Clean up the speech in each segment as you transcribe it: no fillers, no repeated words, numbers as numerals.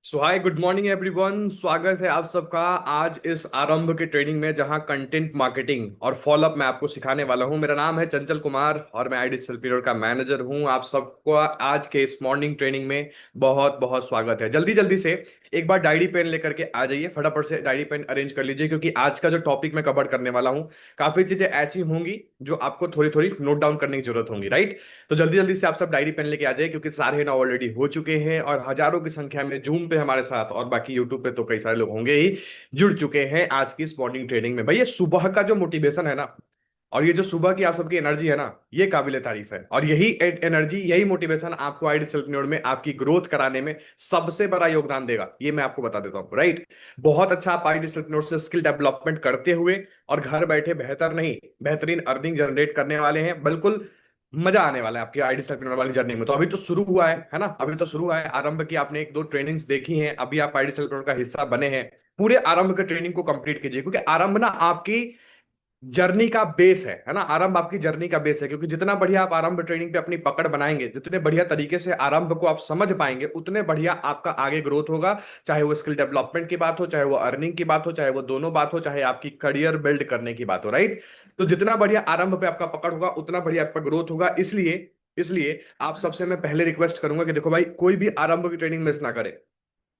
सो हाय, good morning everyone. स्वागत है आप सबका आज इस आरंभ के ट्रेनिंग में, जहां कंटेंट मार्केटिंग और फॉलोअप मैं आपको सिखाने वाला हूं। मेरा नाम है चंचल कुमार और मैं आई डिजिटल पीरियड का मैनेजर हूं। आप सबको आज के इस मॉर्निंग ट्रेनिंग में बहुत बहुत स्वागत है। जल्दी जल्दी से एक बार डायरी पेन लेकर के आ जाइए, फटाफट से डायरी पेन अरेंज कर लीजिए, क्योंकि आज का जो टॉपिक मैं कवर करने वाला हूं, काफी चीजें ऐसी होंगी जो आपको थोड़ी थोड़ी नोट डाउन करने की जरूरत होगी, राइट। तो जल्दी जल्दी से आप सब डायरी पेन लेके आ जाइए, क्योंकि 9:30 ऑलरेडी हो चुके हैं और हजारों की संख्या में जूम पे हमारे साथ और बाकी यूट्यूब पे तो कई सारे लोग होंगे ही, जुड़ चुके हैं आज की इस मॉर्निंग ट्रेनिंग में। भाई, ये सुबह का जो मोटिवेशन है ना, और ये जो सुबह की आप सबकी एनर्जी है ना, ये काबिले तारीफ है। और यही एनर्जी, यही मोटिवेशन आपको आईडी सेल्फनोड में आपकी ग्रोथ कराने में सबसे बड़ा योगदान देगा, ये मैं आपको बता देता हूँ, राइट। बहुत अच्छा आप आईडी सेल्फनोड से स्किल डेवलपमेंट करते हुए और घर बैठे बेहतर नहीं, बेहतरीन अर्निंग जनरेट करने वाले हैं। बिल्कुल मजा आने वाला है आपकी आईडी सेल्फनोड वाली जर्नी में। तो अभी तो शुरू हुआ है ना, अभी तो शुरू हुआ है। आरंभ की आपने एक दो ट्रेनिंग्स देखी हैं, अभी आप आईडी सेल्फनोड का हिस्सा बने हैं। पूरे आरंभ के ट्रेनिंग को कंप्लीट कीजिए, क्योंकि आरंभ ना आपकी जर्नी का बेस है ना। आरंभ आपकी जर्नी का बेस है, क्योंकि जितना बढ़िया आप आरंभ ट्रेनिंग पे अपनी पकड़ बनाएंगे, जितने बढ़िया तरीके से आरंभ को आप समझ पाएंगे, उतने बढ़िया आपका आगे ग्रोथ होगा। चाहे वो स्किल डेवलपमेंट की बात हो, चाहे वो अर्निंग की बात हो, चाहे वो दोनों बात हो, चाहे आपकी करियर बिल्ड करने की बात हो, राइट। तो जितना बढ़िया आरंभ पे आपका पकड़ होगा, उतना बढ़िया आपका ग्रोथ होगा। इसलिए इसलिए आप सबसे मैं पहले रिक्वेस्ट करूंगा कि देखो भाई, कोई भी आरंभ की ट्रेनिंग मिस ना करे।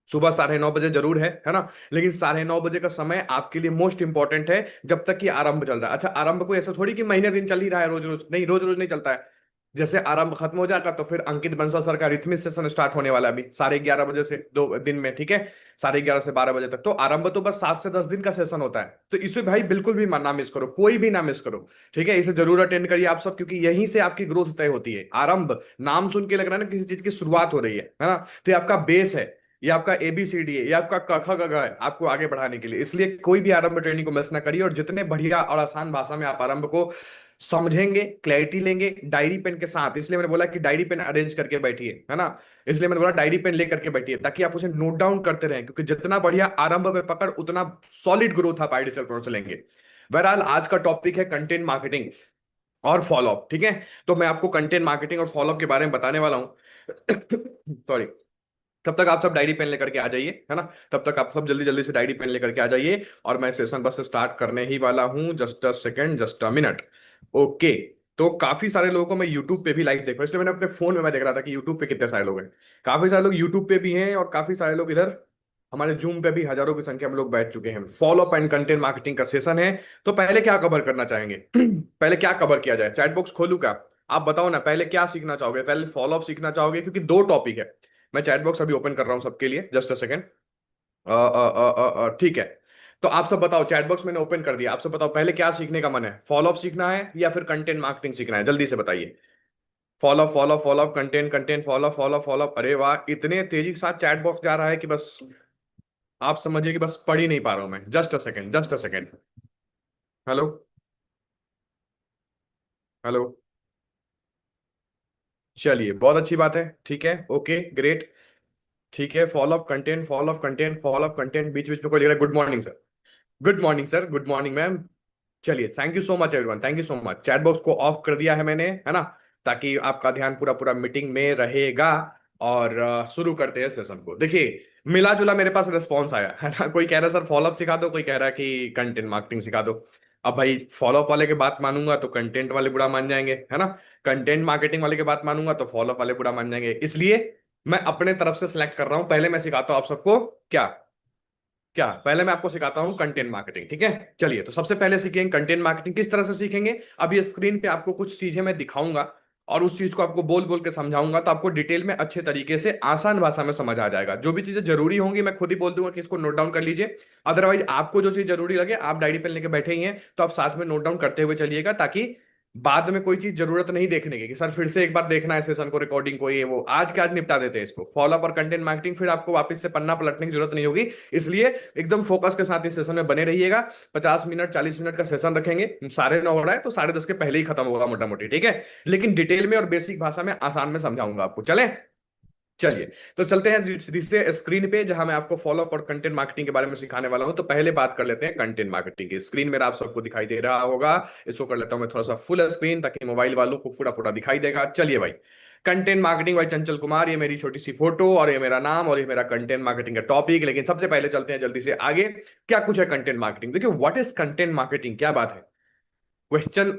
सुबह 9:30 बजे जरूर है ना, लेकिन 9:30 बजे का समय आपके लिए मोस्ट इंपॉर्टेंट है, जब तक कि आरंभ चल रहा है। अच्छा, आरंभ को ऐसा थोड़ी कि महीने दिन चल ही रहा है, रोज रोज नहीं, रोज रोज नहीं चलता है। जैसे आरंभ खत्म हो जाएगा तो फिर अंकित बंसल सर का रिथमिक सेशन स्टार्ट होने वाला है अभी 11:30 बजे से 2 दिन में, ठीक है। 11:30 से 12 बजे तक तो आरंभ तो बस 7 से 10 दिन का सेशन होता है। तो इसे भाई बिल्कुल भी ना मिस करो, कोई भी ना मिस करो, ठीक है। इसे जरूर अटेंड करिए आप सब, क्योंकि यहीं से आपकी ग्रोथ तय होती है। आरंभ नाम सुन के लग रहा है ना किसी चीज की शुरुआत हो रही है ना। तो ये आपका बेस है, ये आपका एबीसीडी है, ये आपका क ख ग घ है, आपको आगे बढ़ाने के लिए। इसलिए कोई भी आरंभ ट्रेनिंग को मिस ना करिए, और जितने बढ़िया और आसान भाषा में आप आरंभ को समझेंगे, क्लैरिटी लेंगे डायरी पेन के साथ। इसलिए मैंने बोला कि डायरी पेन अरेंज करके बैठिए, है ना। इसलिए मैंने बोला डायरी पेन लेकर के बैठिए, ताकि आप उसे नोट डाउन करते रहें, क्योंकि जितना बढ़िया आरंभ में पकड़, उतना सॉलिड ग्रोथ आप आईडी सेल से लेंगे। बहरहाल आज का टॉपिक है कंटेंट मार्केटिंग और फॉलोअप, ठीक है। तो मैं आपको कंटेंट मार्केटिंग और फॉलोअप के बारे में बताने वाला हूं। सॉरी। तब तक आप सब डायरी पेन लेकर के आ जाइए, है ना। तब तक आप सब जल्दी जल्दी से डायरी पेन लेकर के आ जाइए, और मैं सेशन बस स्टार्ट करने ही वाला हूं। Just a second, just a minute. Okay. तो काफी सारे लोगों को मैं यूट्यूब पे भी लाइव देख रहा हूँ, इसलिए मैंने अपने फोन में मैं देख रहा था कि यूट्यूब पे कितने सारे लोग हैं। काफी सारे लोग यूट्यूब पे भी हैं, और काफी सारे लोग इधर हमारे जूम पे भी हजारों की संख्या में लोग बैठ चुके हैं। फॉलोअप एंड कंटेंट मार्केटिंग का सेशन है। तो पहले क्या कवर करना चाहेंगे? पहले क्या कवर किया जाए? चैट बॉक्स खोलू क्या? आप बताओ ना, पहले क्या सीखना चाहोगे? पहले फॉलोअप सीखना चाहोगे? क्योंकि दो टॉपिक है। मैं चैट बॉक्स अभी ओपन कर रहा हूं सबके लिए, जस्ट अ सेकेंड। ठीक है। तो आप सब बताओ, चैट बॉक्स मैंने ओपन कर दिया। आप सब बताओ पहले क्या सीखने का मन है? फॉलोअप सीखना है या फिर कंटेंट मार्केटिंग सीखना है? जल्दी से बताइए। Follow up, follow up, follow up, content, content, follow up, follow up, follow up. अरे वाह, इतने तेजी के साथ चैट बॉक्स जा रहा है कि बस आप समझिए कि बस पढ़ ही नहीं पा रहा हूं मैं। Just a second, just a second. Hello. Hello. चलिए, बहुत अच्छी बात है, ठीक है, ओके ग्रेट। ठीक है, follow up content, follow up content, follow up content, बीच बीच में कोई लिख रहा है good morning sir. Good morning sir, good morning ma'am. चलिए, thank you so much everyone, thank you so much. Chat box को ऑफ कर दिया है मैंने, है ना, ताकि आपका ध्यान पूरा पूरा मीटिंग में रहेगा। और शुरू करते हैं सेशन को। देखिए, मिला जुला मेरे पास रिस्पॉन्स आया है ना। कोई कह रहा है सर फॉलोअप सिखा दो, कोई कह रहा है कि कंटेंट मार्केटिंग सिखा दो। अब भाई, फॉलोअप वाले की बात मानूंगा तो कंटेंट वाले बुरा मान जाएंगे, है ना। कंटेंट मार्केटिंग वाले की बात मानूंगा तो फॉलोअप वाले बुरा मान जाएंगे। इसलिए मैं अपने तरफ से सिलेक्ट कर रहा हूं। पहले मैं सिखाता हूं आप सबको क्या क्या पहले मैं आपको सिखाता हूं कंटेंट मार्केटिंग, ठीक है। चलिए, तो सबसे पहले सीखेंगे कंटेंट मार्केटिंग। किस तरह से सीखेंगे? अब ये स्क्रीन पे आपको कुछ चीजें मैं दिखाऊंगा, और उस चीज को आपको बोल बोल के समझाऊंगा, तो आपको डिटेल में अच्छे तरीके से आसान भाषा में समझ आ जाएगा। जो भी चीजें जरूरी होंगी मैं खुद ही बोल दूंगा कि इसको नोट डाउन कर लीजिए। अदरवाइज आपको जो चीज जरूरी लगे, आप डायरी पेन लेके बैठे ही हैं, तो आप साथ में नोट डाउन करते हुए चलिएगा, ताकि बाद में कोई चीज जरूरत नहीं देखने की कि सर फिर से एक बार देखना है सेशन को, रिकॉर्डिंग को, ये वो। आज के आज निपटा देते हैं इसको, फॉलोअप और कंटेंट मार्केटिंग, फिर आपको वापस से पन्ना पलटने की जरूरत नहीं होगी। इसलिए एकदम फोकस के साथ इस सेशन में बने रहिएगा। 50 मिनट 40 मिनट का सेशन रखेंगे। 9:30 हो रहा है तो 10:30 के पहले ही खत्म होगा मोटा मोटी, ठीक है। लेकिन डिटेल में और बेसिक भाषा में आसान में समझाऊंगा आपको, चले। चलिए, तो चलते हैं जिससे स्क्रीन पे, जहां मैं आपको फॉलोअप और कंटेंट मार्केटिंग के बारे में सिखाने वाला हूं। तो पहले बात कर लेते हैं कंटेंट मार्केटिंग की। स्क्रीन मेरा आप सबको दिखाई दे रहा होगा। इसको कर लेता हूं मैं थोड़ा सा फुल स्क्रीन, ताकि मोबाइल वालों को पूरा पूरा दिखाई देगा। चलिए भाई, content marketing bye Chanchal Kumar, ये मेरी छोटी सी फोटो और ये मेरा नाम और ये मेरा कंटेंट मार्केटिंग का टॉपिक। लेकिन सबसे पहले चलते हैं जल्दी से आगे, क्या कुछ है कंटेंट मार्केटिंग। देखिए व्हाट इज कंटेंट मार्केटिंग, क्या बात है, क्वेश्चन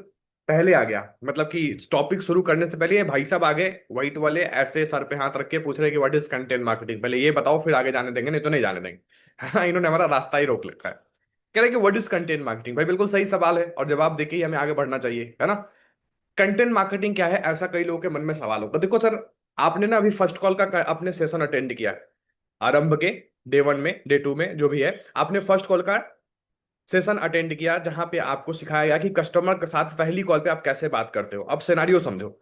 पहले आ गया। मतलब कि टॉपिक शुरू करने से पहले ये भाई साहब आगे व्हाइट वाले ऐसे सर पे हाथ रख के पूछ रहे हैं कि व्हाट इज कंटेंट मार्केटिंग, पहले ये बताओ फिर आगे जाने देंगे, नहीं तो नहीं जाने देंगे। है ना, इन्होंने हमारा रास्ता ही रोक रखा है। कह रहे हैं कि व्हाट इज कंटेंट मार्केटिंग। भाई बिल्कुल सही सवाल है और जवाब देके ही हमें आगे बढ़ना चाहिए, है ना। कंटेंट मार्केटिंग क्या है, ऐसा कई लोगों के मन में सवाल होगा। देखो सर, आपने ना अभी फर्स्ट कॉल का अपने सेशन अटेंड किया है, आरंभ के डे 1 में डे 2 में जो भी है, आपने फर्स्ट कॉल का सेशन अटेंड किया जहां पे आपको सिखाया गया कि कस्टमर के साथ पहली कॉल पे आप कैसे बात करते हो। अब सिनेरियो समझो,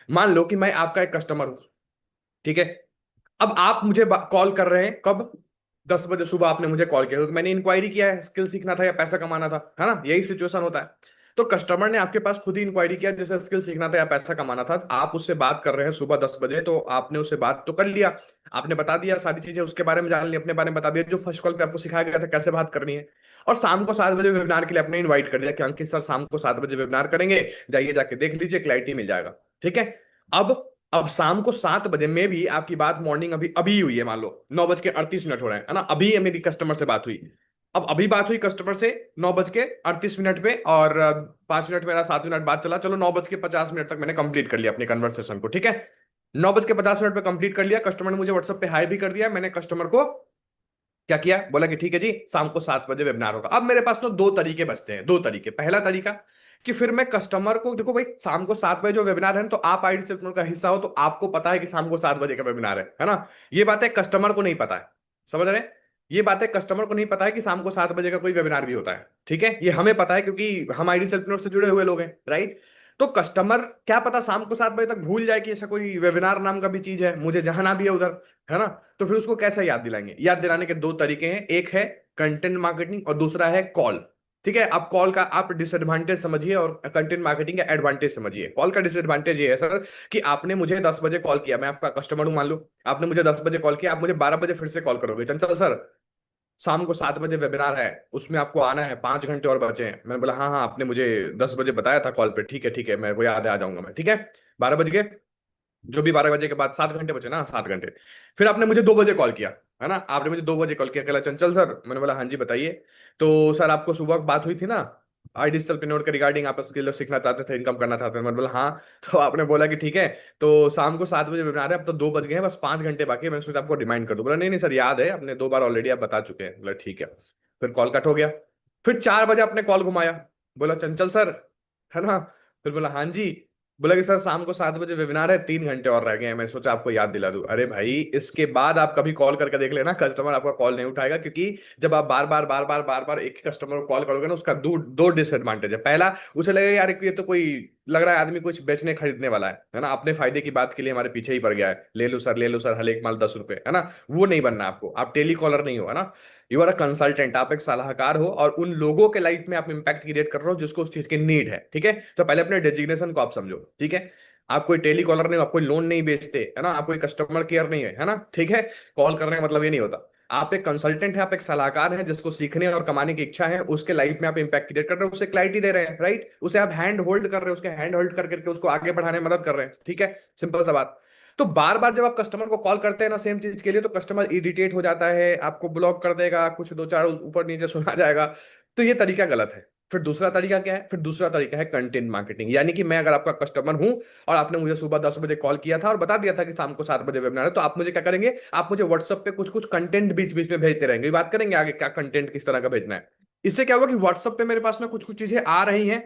मान लो कि मैं आपका एक कस्टमर हूं, ठीक है। अब आप मुझे कॉल कर रहे हैं कब, 10 बजे सुबह आपने मुझे कॉल किया, तो मैंने इंक्वायरी किया है, स्किल सीखना था या पैसा कमाना था, है ना, यही सिचुएशन होता है। तो कस्टमर ने आपके पास खुद ही इंक्वायरी किया, जैसे स्किल सीखना था या पैसा कमाना था, आप उससे बात कर रहे हैं सुबह 10 बजे, तो आपने उससे बात तो कर लिया, आपने बता दिया सारी चीजें, उसके बारे में जान ली, अपने बारे में बता दिया जो फर्स्ट कॉल पे आपको सिखाया गया था कैसे बात करनी है। और शाम को 7 बजे वेबिनार के लिए आपने इन्वाइट कर दिया कि अंकित सर शाम को 7 बजे वेबिनार करेंगे, जाइए जाके देख लीजिए, क्लैरिटी मिल जाएगा। ठीक है। अब अब शाम को 7 बजे में भी आपकी बात मॉर्निंग अभी अभी हुई है, मान लो 9:38 हो रहे हैं, है ना, अभी ये मेरी कस्टमर से बात हुई। अब अभी बात हुई कस्टमर से 9:38 पे, और 5 मिनट मेरा 7 मिनट बात चला, चलो 9:50 तक मैंने कंप्लीट कर लिया अपने कन्वर्सेशन को, ठीक है। 9:50 पे कंप्लीट कर लिया, कस्टमर ने मुझे व्हाट्सएप पे हाई भी कर दिया, मैंने कस्टमर को क्या किया, बोला कि ठीक है जी शाम को 7 बजे वेबिनार होगा। अब मेरे पास तो दो तरीके बचते हैं, दो तरीके। पहला तरीका कि फिर मैं कस्टमर को, देखो भाई शाम को 7 बजे जो वेबिनार है ना, तो आप आईडी सेल्समैन का हिस्सा हो तो आपको पता है कि शाम को 7 बजे का वेबिनार है ना। ये बातें कस्टमर को नहीं पता है, समझ रहे हैं। ये बातें कस्टमर को नहीं पता है कि शाम को 7 बजे का कोई वेबिनार भी होता है, ठीक है। ये हमें पता है क्योंकि हम आईडी सेल्समैन से जुड़े हुए लोग हैं, राइट। तो कस्टमर क्या पता शाम को 7 बजे तक भूल जाए कि ऐसा कोई वेबिनार नाम का भी चीज है, मुझे जाना भी है उधर, है ना। तो फिर उसको कैसे याद दिलाएंगे, याद दिलाने के दो तरीके हैं, एक है कंटेंट मार्केटिंग और दूसरा है कॉल। ठीक है। अब कॉल का आप डिसएडवांटेज समझिए और कंटेंट मार्केटिंग का एडवांटेज समझिए। कॉल का डिसएडवांटेज ये है सर कि आपने मुझे 10 बजे कॉल किया, मैं आपका कस्टमर हूं मान लो, आपने मुझे 10 बजे कॉल किया, आप मुझे 12 बजे फिर से कॉल करोगे, चंचल सर शाम को 7 बजे वेबिनार है, उसमें आपको आना है, 5 घंटे और बचे हैं। मैंने बोला हाँ हाँ, आपने मुझे 10 बजे बताया था कॉल पे, ठीक है, मेरे को याद है, आ जाऊंगा मैं, ठीक है। 12 बज के, जो भी 12 बजे के बाद 7 घंटे बचे ना, 7 घंटे। फिर आपने मुझे 2 बजे कॉल किया, है ना, आपने मुझे 2 बजे कॉल किया, कहला चंचल सर, मैंने बोला हाँ जी बताइए। तो सर आपको सुबह बात हुई थी ना आई डिजिटल पेमेंट के रिगार्डिंग, आप स्किल सीखना चाहते थे, इनकम करना चाहते थे, मैंने बोला हाँ। तो आपने बोला कि ठीक है, तो शाम को 7 बजे वेबिनार है, अब तो 2 बज गए हैं, बस 5 घंटे बाकी है, मैंने सोचा आपको रिमाइंड कर दूं। बोला नहीं नहीं सर याद है, अपने 2 बार ऑलरेडी आप बता चुके हैं। बोला ठीक है। फिर कॉल कट हो गया। फिर 4 बजे आपने कॉल घुमाया, बोला चंचल सर, है ना। फिर बोला हाँ जी। बोला कि सर शाम को 7 बजे वेबिनार है, 3 घंटे और रह गए हैं, मैं सोचा आपको याद दिला दूं। अरे भाई इसके बाद आप कभी कॉल करके देख लेना, कस्टमर आपका कॉल नहीं उठाएगा, क्योंकि जब आप बार बार एक ही कस्टमर को कॉल करोगे ना, उसका दो दो डिसएडवांटेज है। पहला, उसे लगेगा यार ये तो कोई लग रहा है आदमी कुछ बेचने खरीदने वाला है ना, अपने फायदे की बात के लिए हमारे पीछे ही पड़ गया है, ले लो सर हर एक माल 10 रुपए, है ना। वो नहीं बनना आपको, आप टेली कॉलर नहीं हो, है ना। यू आर अ कंसल्टेंट, आप एक सलाहकार हो और उन लोगों के लाइफ में आप इंपैक्ट क्रिएट कर रहे हो जिसको उस चीज की नीड है, ठीक है। तो पहले अपने डेजिग्नेशन को आप समझो, ठीक है। आप कोई टेली कॉलर नहीं हो, आप कोई लोन नहीं बेचते, है ना, आप कोई कस्टमर केयर नहीं है ना, ठीक है। कॉल करने का मतलब ये नहीं होता। आप एक कंसल्टेंट हैं, आप एक सलाहकार हैं जिसको सीखने और कमाने की इच्छा है, उसके लाइफ में आप इंपैक्ट क्रिएट कर रहे हो, उसे क्लैरिटी दे रहे हैं, राइट। उसे आप हैंड होल्ड कर रहे हो, उसके हैंड होल्ड कर करके उसको आगे बढ़ाने में मदद कर रहे हैं, ठीक है। सिंपल सा बात। तो बार बार जब आप कस्टमर को कॉल करते हैं ना सेम चीज के लिए, तो कस्टमर इरिटेट हो जाता है, आपको ब्लॉक कर देगा, कुछ दो चार ऊपर नीचे सुना जाएगा। तो ये तरीका गलत है। फिर दूसरा तरीका क्या है, फिर दूसरा तरीका है कंटेंट मार्केटिंग, यानी कि मैं अगर आपका कस्टमर हूं और आपने मुझे सुबह 10 बजे कॉल किया था और बता दिया था कि शाम को 7 बजे वेबिनार है, तो आप मुझे क्या करेंगे, आप मुझे व्हाट्सएप पे कुछ कुछ कंटेंट बीच बीच में भेजते रहेंगे, बात करेंगे आगे क्या कंटेंट किस तरह का भेजना है। इससे क्या होगा कि व्हाट्सएप पे मेरे पास में कुछ कुछ चीजें आ रही हैं,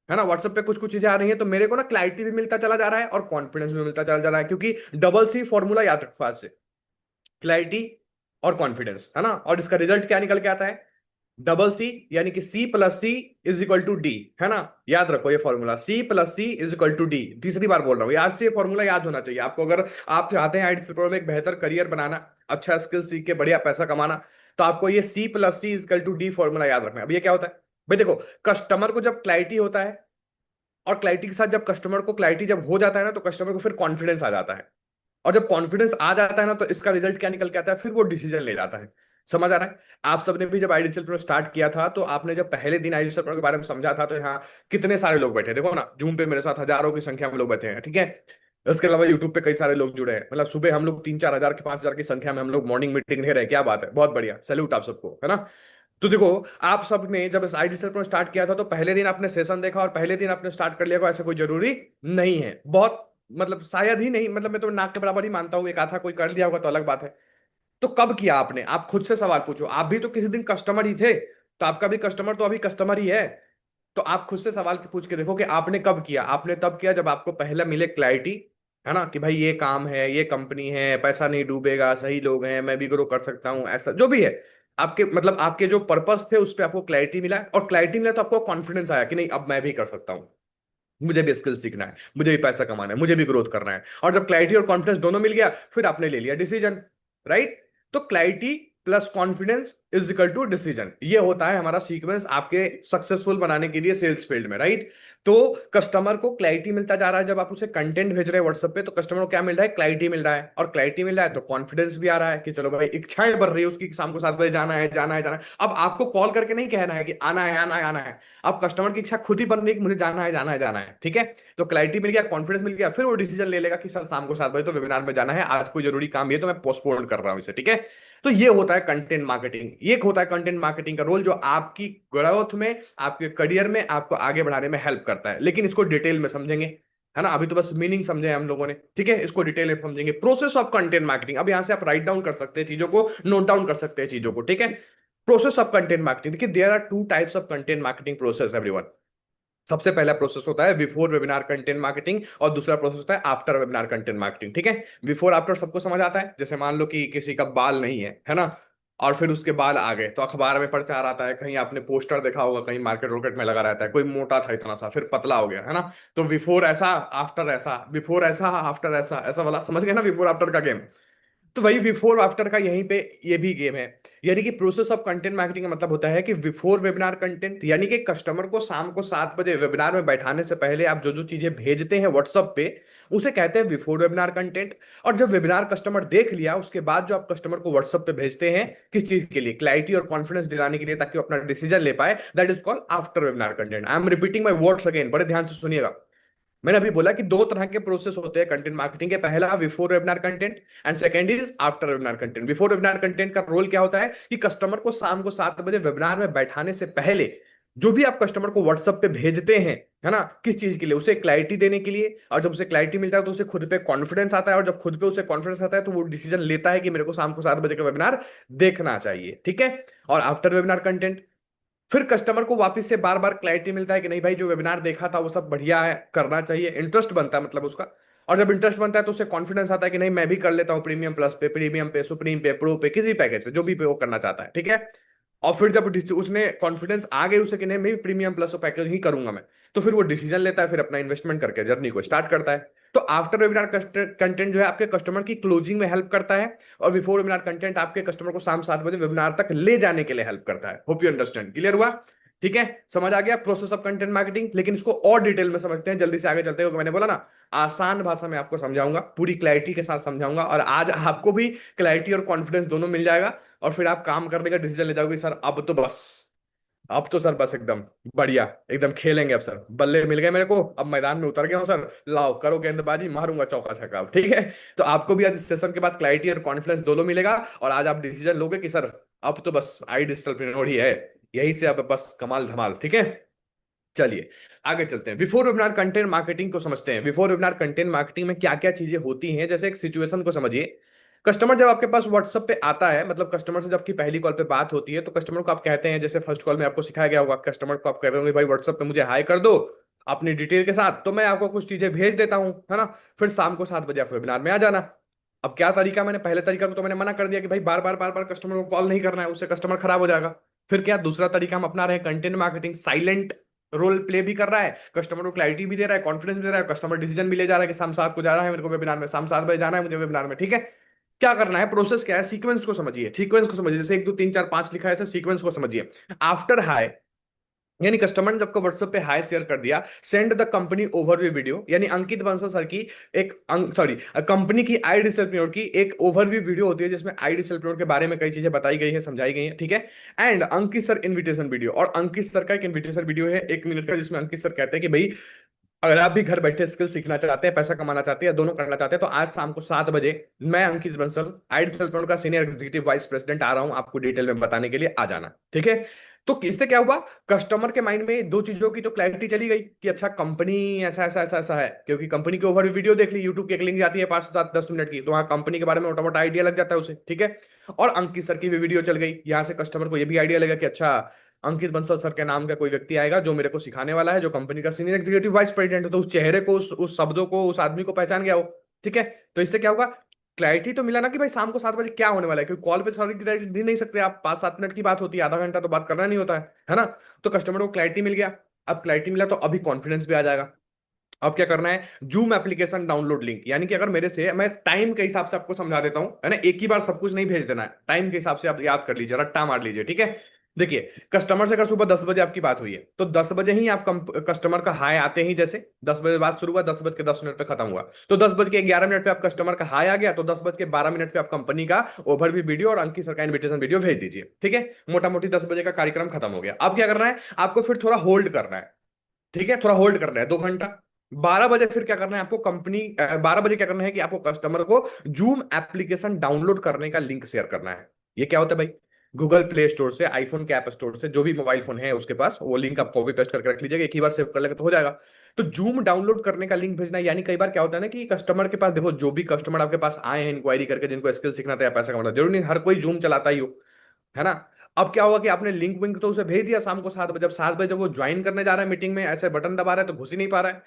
है ना, व्हाट्सएप पे कुछ कुछ चीजें आ रही हैं, तो मेरे को ना क्लैरिटी भी मिलता चला जा रहा है और कॉन्फिडेंस भी मिलता चला जा रहा है, क्योंकि डबल सी फॉर्मूला याद रखो आज से, क्लैरिटी और कॉन्फिडेंस, है ना। और इसका रिजल्ट क्या निकल के आता है, डबल सी, यानी कि C plus C is equal to D, है ना। याद रखो ये formula, C plus C is equal to D. तीसरी बार बोल रहा हूं, याद से ये फॉर्मूला याद होना चाहिए आपको, अगर आप चाहते हैं आईटी सेक्टर में एक बेहतर करियर बनाना, अच्छा स्किल सीख के बढ़िया पैसा कमाना, तो आपको ये C plus C is equal to D formula याद रखना है। अब ये क्या होता है भाई, देखो, कस्टमर को जब क्लैरिटी होता है, और क्लैरिटी के साथ जब कस्टमर को क्लैरिटी जब हो जाता है ना, तो कस्टमर को फिर कॉन्फिडेंस आ जाता है, और जब कॉन्फिडेंस आ जाता है ना, तो इसका रिजल्ट क्या निकल के आता है, फिर वो डिसीजन ले जाता है। समझ आ रहा है। आप सबने भी जब आईडी सेल स्टार्ट किया था, तो आपने जब पहले दिन आईडी सेल के बारे में समझा था, तो यहाँ कितने सारे लोग बैठे, देखो ना, जूम पे मेरे साथ हजारों की संख्या में लोग बैठे हैं, ठीक है। इसके अलावा यूट्यूब पे कई सारे लोग जुड़े हैं, मतलब सुबह हम लोग 3-4 हजार के 5 हजार की संख्या में हम लोग मॉर्निंग मीटिंग ले रहे हैं। क्या बात है, बहुत बढ़िया, सैल्यूट आप सबको, है ना। तो देखो, आप सबने जब इस आईडी सेल स्टार्ट किया था तो पहले दिन आपने सेशन देखा और पहले दिन आपने स्टार्ट कर लिया को, ऐसा कोई जरूरी नहीं है। बहुत मतलब शायद ही नहीं, मतलब मैं तो नाक के बराबर ही मानता हूँ, एक आधा कोई कर लिया होगा तो अलग बात है। तो कब किया आपने, आप खुद से सवाल पूछो। आप भी तो किसी दिन कस्टमर ही थे, तो आपका भी कस्टमर तो अभी कस्टमर ही है। तो आप खुद से सवाल पूछ के देखो कि आपने कब किया। आपने तब किया जब आपको पहला मिले क्लैरिटी, है ना, कि भाई ये काम है, ये कंपनी है, पैसा नहीं डूबेगा, सही लोग हैं, मैं भी ग्रो कर सकता हूँ, ऐसा जो भी है। आपके मतलब आपके जो पर्पस थे उस पर आपको क्लैरिटी मिला, और क्लैरिटी मिला तो आपको कॉन्फिडेंस आया कि नहीं अब मैं भी कर सकता हूँ, मुझे भी स्किल सीखना है, मुझे भी पैसा कमाना है, मुझे भी ग्रोथ करना है। और जब क्लैरिटी और कॉन्फिडेंस दोनों मिल गया, फिर आपने ले लिया डिसीजन, राइट। तो clarity plus confidence is equal to decision, ये होता है हमारा सीक्वेंस आपके सक्सेसफुल बनाने के लिए सेल्स फील्ड में, राइट। तो कस्टमर को क्लैरिटी मिलता जा रहा है, जब आप उसे कंटेंट भेज रहे हैं व्हाट्सएप पे तो कस्टमर को क्या मिल रहा है, क्लैरिटी मिल रहा है। और क्लैरिटी मिल रहा है तो कॉन्फिडेंस भी आ रहा है कि चलो भाई, इच्छाएं बढ़ रही है उसकी कि शाम को 7 बजे जाना है, जाना है, जाना है। अब आपको कॉल करके नहीं कहना है कि आना है, आना है, आना है। अब कस्टमर की इच्छा खुद ही बन रही है कि मुझे जाना है, जाना है, जाना है, ठीक है। तो क्लैरिटी मिल गया, कॉन्फिडेंस मिल गया, फिर वो डिसीजन ले लेगा कि सर शाम को 7 बजे तो वेबिनार में जाना है, आज कोई जरूरी काम ये तो मैं पोस्टपोन कर रहा हूं इसे, ठीक है। तो ये होता है कंटेंट मार्केटिंग, ये होता है कंटेंट मार्केटिंग का रोल, जो आपकी ग्रोथ में, आपके करियर में, आपको आगे बढ़ाने में हेल्प करता है। लेकिन इसको डिटेल में समझेंगे, है ना, अभी तो बस मीनिंग समझे हम लोगों ने, ठीक है। इसको डिटेल में समझेंगे, प्रोसेस ऑफ कंटेंट मार्केटिंग। अब यहां से आप राइट डाउन कर सकते हैं चीजों को, नोट डाउन कर सकते हैं चीजों को, ठीक है। प्रोसेस ऑफ कंटेंट मार्केटिंग, देखिए there are two types of content marketing process everyone. सबसे पहला प्रोसेस होता है बिफोर वेबिनार कंटेंट मार्केटिंग, और दूसरा प्रोसेस होता है आफ्टर वेबिनार कंटेंट मार्केटिंग, ठीक है। बिफोर आफ्टर सबको समझ आता है, जैसे मान लो कि किसी का बाल नहीं है ना, और फिर उसके बाल आ गए तो अखबार में प्रचार आता है, कहीं आपने पोस्टर देखा होगा, कहीं मार्केट वॉर्केट में लगा रहता है, कोई मोटा था इतना सा फिर पतला हो गया, है ना। तो बिफोर ऐसा, आफ्टर ऐसा, बिफोर ऐसा, आफ्टर ऐसा, ऐसा वाला, समझ गए ना बिफोर आफ्टर का गेम। तो वही बिफोर आफ्टर का यहीं पे ये भी गेम है। यानी कि प्रोसेस ऑफ कंटेंट मार्केटिंग का मतलब होता है कि बिफोर वेबिनार कंटेंट, यानी कि कस्टमर को शाम को 7 बजे वेबिनार में बैठाने से पहले आप जो जो चीजें भेजते हैं व्हाट्सएप पे, उसे कहते हैं बिफोर वेबिनार कंटेंट। और जब वेबिनार कस्टमर देख लिया उसके बाद जो आप कस्टमर को व्हाट्सएप पे भेजते हैं, किस चीज के लिए, क्लैरिटी और कॉन्फिडेंस दिलाने के लिए, ताकि वो अपना डिसीजन ले पाए, that is called after webinar content. I am repeating my words again, बड़े ध्यान से सुनिएगा। मैंने अभी बोला कि दो तरह के प्रोसेस होते हैं कंटेंट मार्केटिंग के, पहला before webinar content and second is after webinar content. Before webinar content का रोल क्या होता है कि कस्टमर को शाम को 7 बजे वेबिनार में बैठाने से पहले जो भी आप कस्टमर को व्हाट्सएप पे भेजते हैं, है ना, किस चीज के लिए, उसे क्लैरिटी देने के लिए। और जब उसे क्लैरिटी मिलता है तो उसे खुद पे कॉन्फिडेंस आता है, और जब खुद पे उसे कॉन्फिडेंस आता है तो वो डिसीजन लेता है कि मेरे को शाम को 7 बजे का वेबिनार देखना चाहिए, ठीक है। और आफ्टर वेबिनार कंटेंट, फिर कस्टमर को वापस से बार बार क्लैरिटी मिलता है कि नहीं भाई, जो वेबिनार देखा था वो सब बढ़िया है, करना चाहिए, इंटरेस्ट बनता है मतलब उसका। और जब इंटरेस्ट बनता है तो उससे कॉन्फिडेंस आता है कि नहीं मैं भी कर लेता हूँ, प्रीमियम प्लस पे, प्रीमियम पे, सुप्रीम पे, प्रो पे, किसी पैकेज पे, जो भी पे वो करना चाहता है, ठीक है। और फिर जब उसने कॉन्फिडेंस आ गई उसे कि नहीं मैं प्रीमियम प्लस पैकेज ही करूंगा मैं, तो फिर वो डिसीजन लेता है, फिर अपना इन्वेस्टमेंट करके जर्नी को स्टार्ट करता है। तो आफ्टर वेबिनार कंटेंट जो है आपके कस्टमर की क्लोजिंग में हेल्प करता है, और बिफोर वेबिनार कंटेंट आपके कस्टमर को शाम 7 बजे वेबिनार तक ले जाने के लिए हेल्प करता है। होप यू अंडरस्टैंड, क्लियर हुआ, ठीक है। समझ आ गया प्रोसेस ऑफ कंटेंट मार्केटिंग। लेकिन इसको और डिटेल में समझते हैं, जल्दी से आगे चलते हैं, मैंने बोला ना आसान भाषा में आपको समझाऊंगा, पूरी क्लैरिटी के साथ समझाऊंगा, और आज आपको भी क्लैरिटी और कॉन्फिडेंस दोनों मिल जाएगा। और फिर आप काम करने का डिसीजन ले जाओगे, सर अब तो बस, अब तो सर बस एकदम बढ़िया, एकदम खेलेंगे अब सर, बल्ले मिल गए मेरे को, अब मैदान में उतर गया हूं सर, लाओ करो गेंदबाजी, मारूंगा चौका छक्का, अब ठीक है। तो आपको भी आज इस सेशन के बाद क्लैरिटी और कॉन्फिडेंस दोनों मिलेगा, और आज आप डिसीजन लोगे कि सर अब तो बस आई डिजिटल ही है, यही से अब बस कमाल धमाल, ठीक है। चलिए आगे चलते हैं, बिफोर वेबिनार कंटेंट मार्केटिंग को समझते हैं। बिफोर वेबिनार कंटेंट मार्केटिंग में क्या क्या चीजें होती हैं, जैसे एक सिचुएशन को समझिए। कस्टमर जब आपके पास व्हाट्सएप पे आता है, मतलब कस्टमर से जब आपकी पहली कॉल पे बात होती है, तो कस्टमर को आप कहते हैं, जैसे फर्स्ट कॉल में आपको सिखाया गया होगा, कस्टमर को आप कहते होंगे भाई व्हाट्सएप पे मुझे हाई कर दो अपनी डिटेल के साथ, तो मैं आपको कुछ चीजें भेज देता हूं, है ना। फिर शाम को 7 बजे आप वेबिनार में आ जाना। अब क्या तरीका, मैंने पहले तरीका को तो मैंने मना कर दिया कि भाई बार बार कस्टमर को कॉल नहीं करना है, उससे कस्टमर खराब हो जाएगा। फिर क्या दूसरा तरीका हम अपना रहे हैं, content marketing, silent role play भी कर रहा है, कस्टमर को क्लैरिटी भी दे रहा है, कॉन्फिडेंस भी दे रहा है, कस्टमर डिसीजन भी ले जा रहा है कि शाम 7 को जा रहा है मेरे को वेबिनार में, शाम 7 बजे जाना है मुझे वेबिनार में, ठीक है। क्या करना है, प्रोसेस क्या है, सीक्वेंस को समझिए, सीक्वेंस को समझिए, जैसे 1 2 3 4 5 लिखा है, ऐसे सीक्वेंस को समझिए। आफ्टर हाई, यानी कस्टमर ने जब को व्हाट्सएप पे हाई शेयर कर दिया, send the company overview video, यानी अंकित बंसल सर की एक, सॉरी, कंपनी की आईडी सेल्फप्रेन्योर की एक ओवरव्यू वीडियो होती है, जिसमें आईडी सेल्फप्रेन्योर के बारे में कई चीजें बताई गई है, समझाई गई है, ठीक है। And Ankit sir invitation video, और अंकित सर का एक इन्विटेशन वीडियो है 1 मिनट का, जिसमें अंकित सर कहते हैं कि भाई अगर आप भी घर बैठे स्किल सीखना चाहते हैं, पैसा कमाना चाहते हैं, दोनों करना चाहते हैं, तो आज शाम को 7 बजे मैं अंकित बंसल आईटी सेल्समैन का सीनियर एग्जीक्यूटिव वाइस प्रेसिडेंट आ रहा हूं आपको डिटेल में बताने के लिए। आ जाना, ठीक है। तो इससे क्या हुआ, कस्टमर के माइंड में दो चीजों की तो क्लैरिटी चली गई कि अच्छा कंपनी ऐसा ऐसा ऐसा ऐसा है, क्योंकि कंपनी के ओवरव्यू वीडियो देख ली, यूट्यूब की एक लिंक जाती है 5 से 7 10 मिनट की, तो वहाँ कंपनी के बारे में मोटा मोटा आइडिया लग जाता है उसे, ठीक है। और अंकित सर की भी वीडियो चल गई, यहाँ से कस्टमर को ये भी आइडिया लगा कि अच्छा अंकित बंसल सर के नाम का कोई व्यक्ति आएगा जो मेरे को सिखाने वाला है, जो कंपनी का सीनियर एग्जीक्यूटिव वाइस प्रेसिडेंट है, तो उस चेहरे को, उस शब्दों को, उस आदमी को पहचान गया हो, ठीक है। तो इससे क्या होगा, क्लैरिटी तो मिला ना कि भाई शाम को 7 बजे क्या होने वाला है, क्योंकि कॉल पे सारी क्लैरिटी दे नहीं सकते आप, 5 7 मिनट की बात होती है, आधा घंटा तो बात करना नहीं होता है ना। तो कस्टमर को क्लैरिटी मिल गया। अब क्लैरिटी मिला तो अभी कॉन्फिडेंस भी आ जाएगा। अब क्या करना है, जूम एप्लीकेशन डाउनलोड लिंक, यानी कि अगर मेरे से, मैं टाइम के हिसाब से आपको समझा देता हूं, है ना, एक ही बार सब कुछ नहीं भेज देना है, टाइम के हिसाब से आप याद कर लीजिए, रट्टा मार लीजिए, ठीक है। देखिए, कस्टमर से अगर सुबह 10 बजे आपकी बात हुई है, तो 10 बजे ही आप कस्टमर का हाय आते ही, जैसे 10 बजे बात शुरू हुआ, 10 बज के 10 मिनट पे खत्म हुआ, तो 10 बज के 11 मिनट पे आप कस्टमर का हाय आ गया, तो 10 बज के 12 मिनट पे आप कंपनी का ओवरव्यू वीडियो और अंकित सर का इन्विटेशन वीडियो भेज दीजिए, ठीक है। मोटा मोटी 10 बजे का कार्यक्रम खत्म हो गया। अब क्या करना है, आपको फिर थोड़ा होल्ड करना है, ठीक है, थोड़ा होल्ड करना है 2 घंटा। 12 बजे फिर क्या करना है आपको, 12 बजे क्या करना है कि आपको कस्टमर को जूम एप्लीकेशन डाउनलोड करने का लिंक शेयर करना है। ये क्या होता है भाई, गूगल प्ले स्टोर से, आईफोन के ऐप स्टोर से, जो भी मोबाइल फोन है उसके पास, वो लिंक आप कॉपी पेस्ट करके रख लीजिएगा, एक ही बार सेव कर लेंगे तो हो जाएगा। तो जूम डाउनलोड करने का लिंक भेजना है, यानी कई बार क्या होता है ना कि कस्टमर के पास, देखो जो भी कस्टमर आपके पास आए हैं इंक्वायरी करके, जिनको स्किल सीखना था या पैसा कमाना था, जरूरी नहीं हर कोई जूम चलाता ही हो, है ना। अब क्या होगा कि आपने लिंक विंक तो उसे भेज दिया शाम को 7 बजे, अब 7 बजे जब वो ज्वाइन करने जा रहा है मीटिंग में, ऐसे बटन दबा रहा है तो घुस ही नहीं पा रहा है,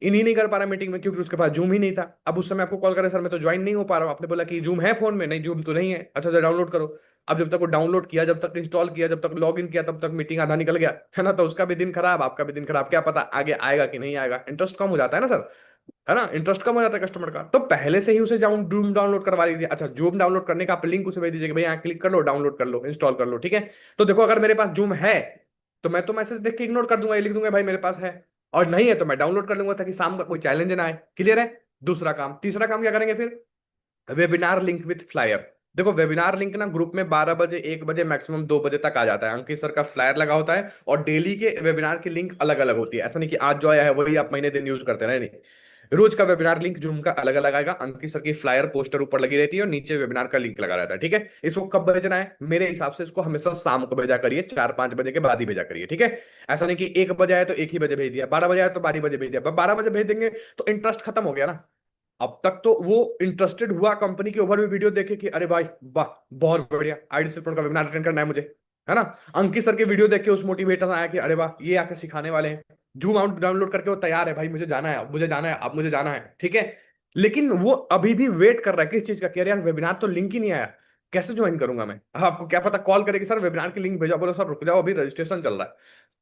इन ही नहीं कर पा रहा मीटिंग में, क्योंकि उसके पास जूम ही नहीं था। अब उस समय आपको कॉल करे, सर मैं तो ज्वाइन नहीं हो पा रहा हूँ, आपने बोला कि जूम है फोन में, नहीं जूम तो नहीं है, अच्छा सर डाउनलोड करो। अब जब तक वो डाउनलोड किया, जब तक इंस्टॉल किया, जब तक लॉग इन किया, तब तक मीटिंग आधा निकल गया, है ना। तो उसका भी दिन खराब, आपका भी दिन खराब, क्या पता आगे आएगा कि नहीं आएगा, इंटरेस्ट कम हो जाता है ना सर, है ना, इंटरेस्ट कम हो जाता है कस्टमर का। तो पहले से ही उसे जूम डाउनलोड करवा लीजिए। अच्छा, जूम डाउनलोड करने का आप लिंक उसे भेज दीजिए कि भाई यहाँ क्लिक कर लो, डाउनलोड कर लो, इंस्टॉल कर लो, ठीक है। तो देखो अगर मेरे पास जूम है तो मैं तो मैसेज देख के इग्नोर कर दूंगा, ये लिख दूंगा भाई मेरे पास है, और नहीं है तो मैं डाउनलोड कर लूंगा, ताकि शाम का कोई चैलेंज ना आए। क्लियर है। दूसरा काम, तीसरा काम क्या करेंगे फिर, वेबिनार लिंक विथ फ्लायर। देखो वेबिनार लिंक ना ग्रुप में 12 बजे, 1 बजे, मैक्सिमम 2 बजे तक आ जाता है, अंकित सर का फ्लायर लगा होता है, और डेली के वेबिनार की लिंक अलग अलग होती है, ऐसा नहीं कि आज जो आया है वही आप महीने दिन यूज करते हैं, नहीं नहीं, रोज का वेबिनार लिंक जूम का अलग अलग आएगा, अंकित सर की फ्लायर पोस्टर ऊपर लगी रहती है और नीचे वेबिनार का लिंक लगा रहता है, ठीक है। इसको कब भेजना है, मेरे हिसाब से इसको हमेशा शाम को भेजा करिए, 4 5 बजे के बाद ही भेजा करिए, ठीक है। ऐसा नहीं कि 1 बजे आए तो एक ही बजे भेज दिया, 12 बजे आए तो 12 बजे भेज दिया, 12 बजे भेज देंगे तो इंटरेस्ट खत्म हो गया ना। अब तक तो वो इंटरेस्टेड हुआ कंपनी के ओवरव्यू वीडियो देखे कि अरे भाई वाह, बहुत बढ़िया, आईडी सेल्समैन का वेबिनार अटेंड करना है मुझे, है ना। अंकित सर के वीडियो देख के उस मोटिवेटर आया कि अरे वाह ये आके सिखाने वाले हैं, जूम आउट डाउनलोड करके वो तैयार है, भाई मुझे जाना है, अब मुझे जाना है, अब मुझे जाना है, ठीक है। लेकिन वो अभी भी वेट कर रहा है किस चीज का, कह रहे यार वेबिनार तो लिंक ही नहीं आया, कैसे ज्वाइन करूंगा मैं। अब आपको क्या पता कॉल करेगी, सर वेबिनार की लिंक भेजा, बोलो सर रुक जाओ अभी रजिस्ट्रेशन चल रहा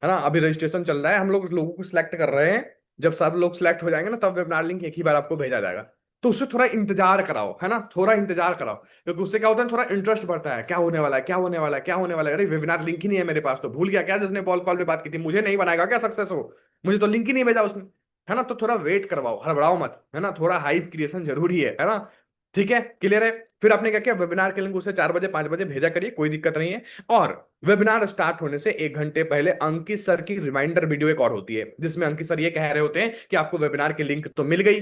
है ना, अभी रजिस्ट्रेशन चल रहा है, हम लोग लोगों को सिलेक्ट कर रहे हैं, जब सब लोग सिलेक्ट हो जाएंगे ना तब वेबिनार लिंक एक ही बार आपको भेजा जाएगा। तो उससे थोड़ा इंतजार कराओ, है ना, थोड़ा इंतजार कराओ, क्योंकि उससे क्या होता है थोड़ा इंटरेस्ट बढ़ता है, क्या होने वाला है, क्या होने वाला है, क्या होने वाला है, अरे वेबिनार लिंक ही नहीं है मेरे पास, तो भूल गया क्या जिसने बॉल कॉल पे बात की थी, मुझे नहीं बनाएगा क्या सक्सेस हो, मुझे तो लिंक ही नहीं भेजा उसने, है ना। तो थोड़ा वेट करवाओ, हड़बड़ाओ मत, है ना, थोड़ा हाइप क्रिएशन जरूरी है ना। ठीक है, क्लियर है। फिर आपने क्या किया, वेबिनार के लिंक उसे 4 बजे 5 बजे भेजा करिए, कोई दिक्कत नहीं है। और वेबिनार स्टार्ट होने से 1 घंटे पहले अंकित सर की रिमाइंडर वीडियो एक और होती है, जिसमें अंकित सर ये कह रहे होते हैं कि आपको वेबिनार की लिंक तो मिल गई,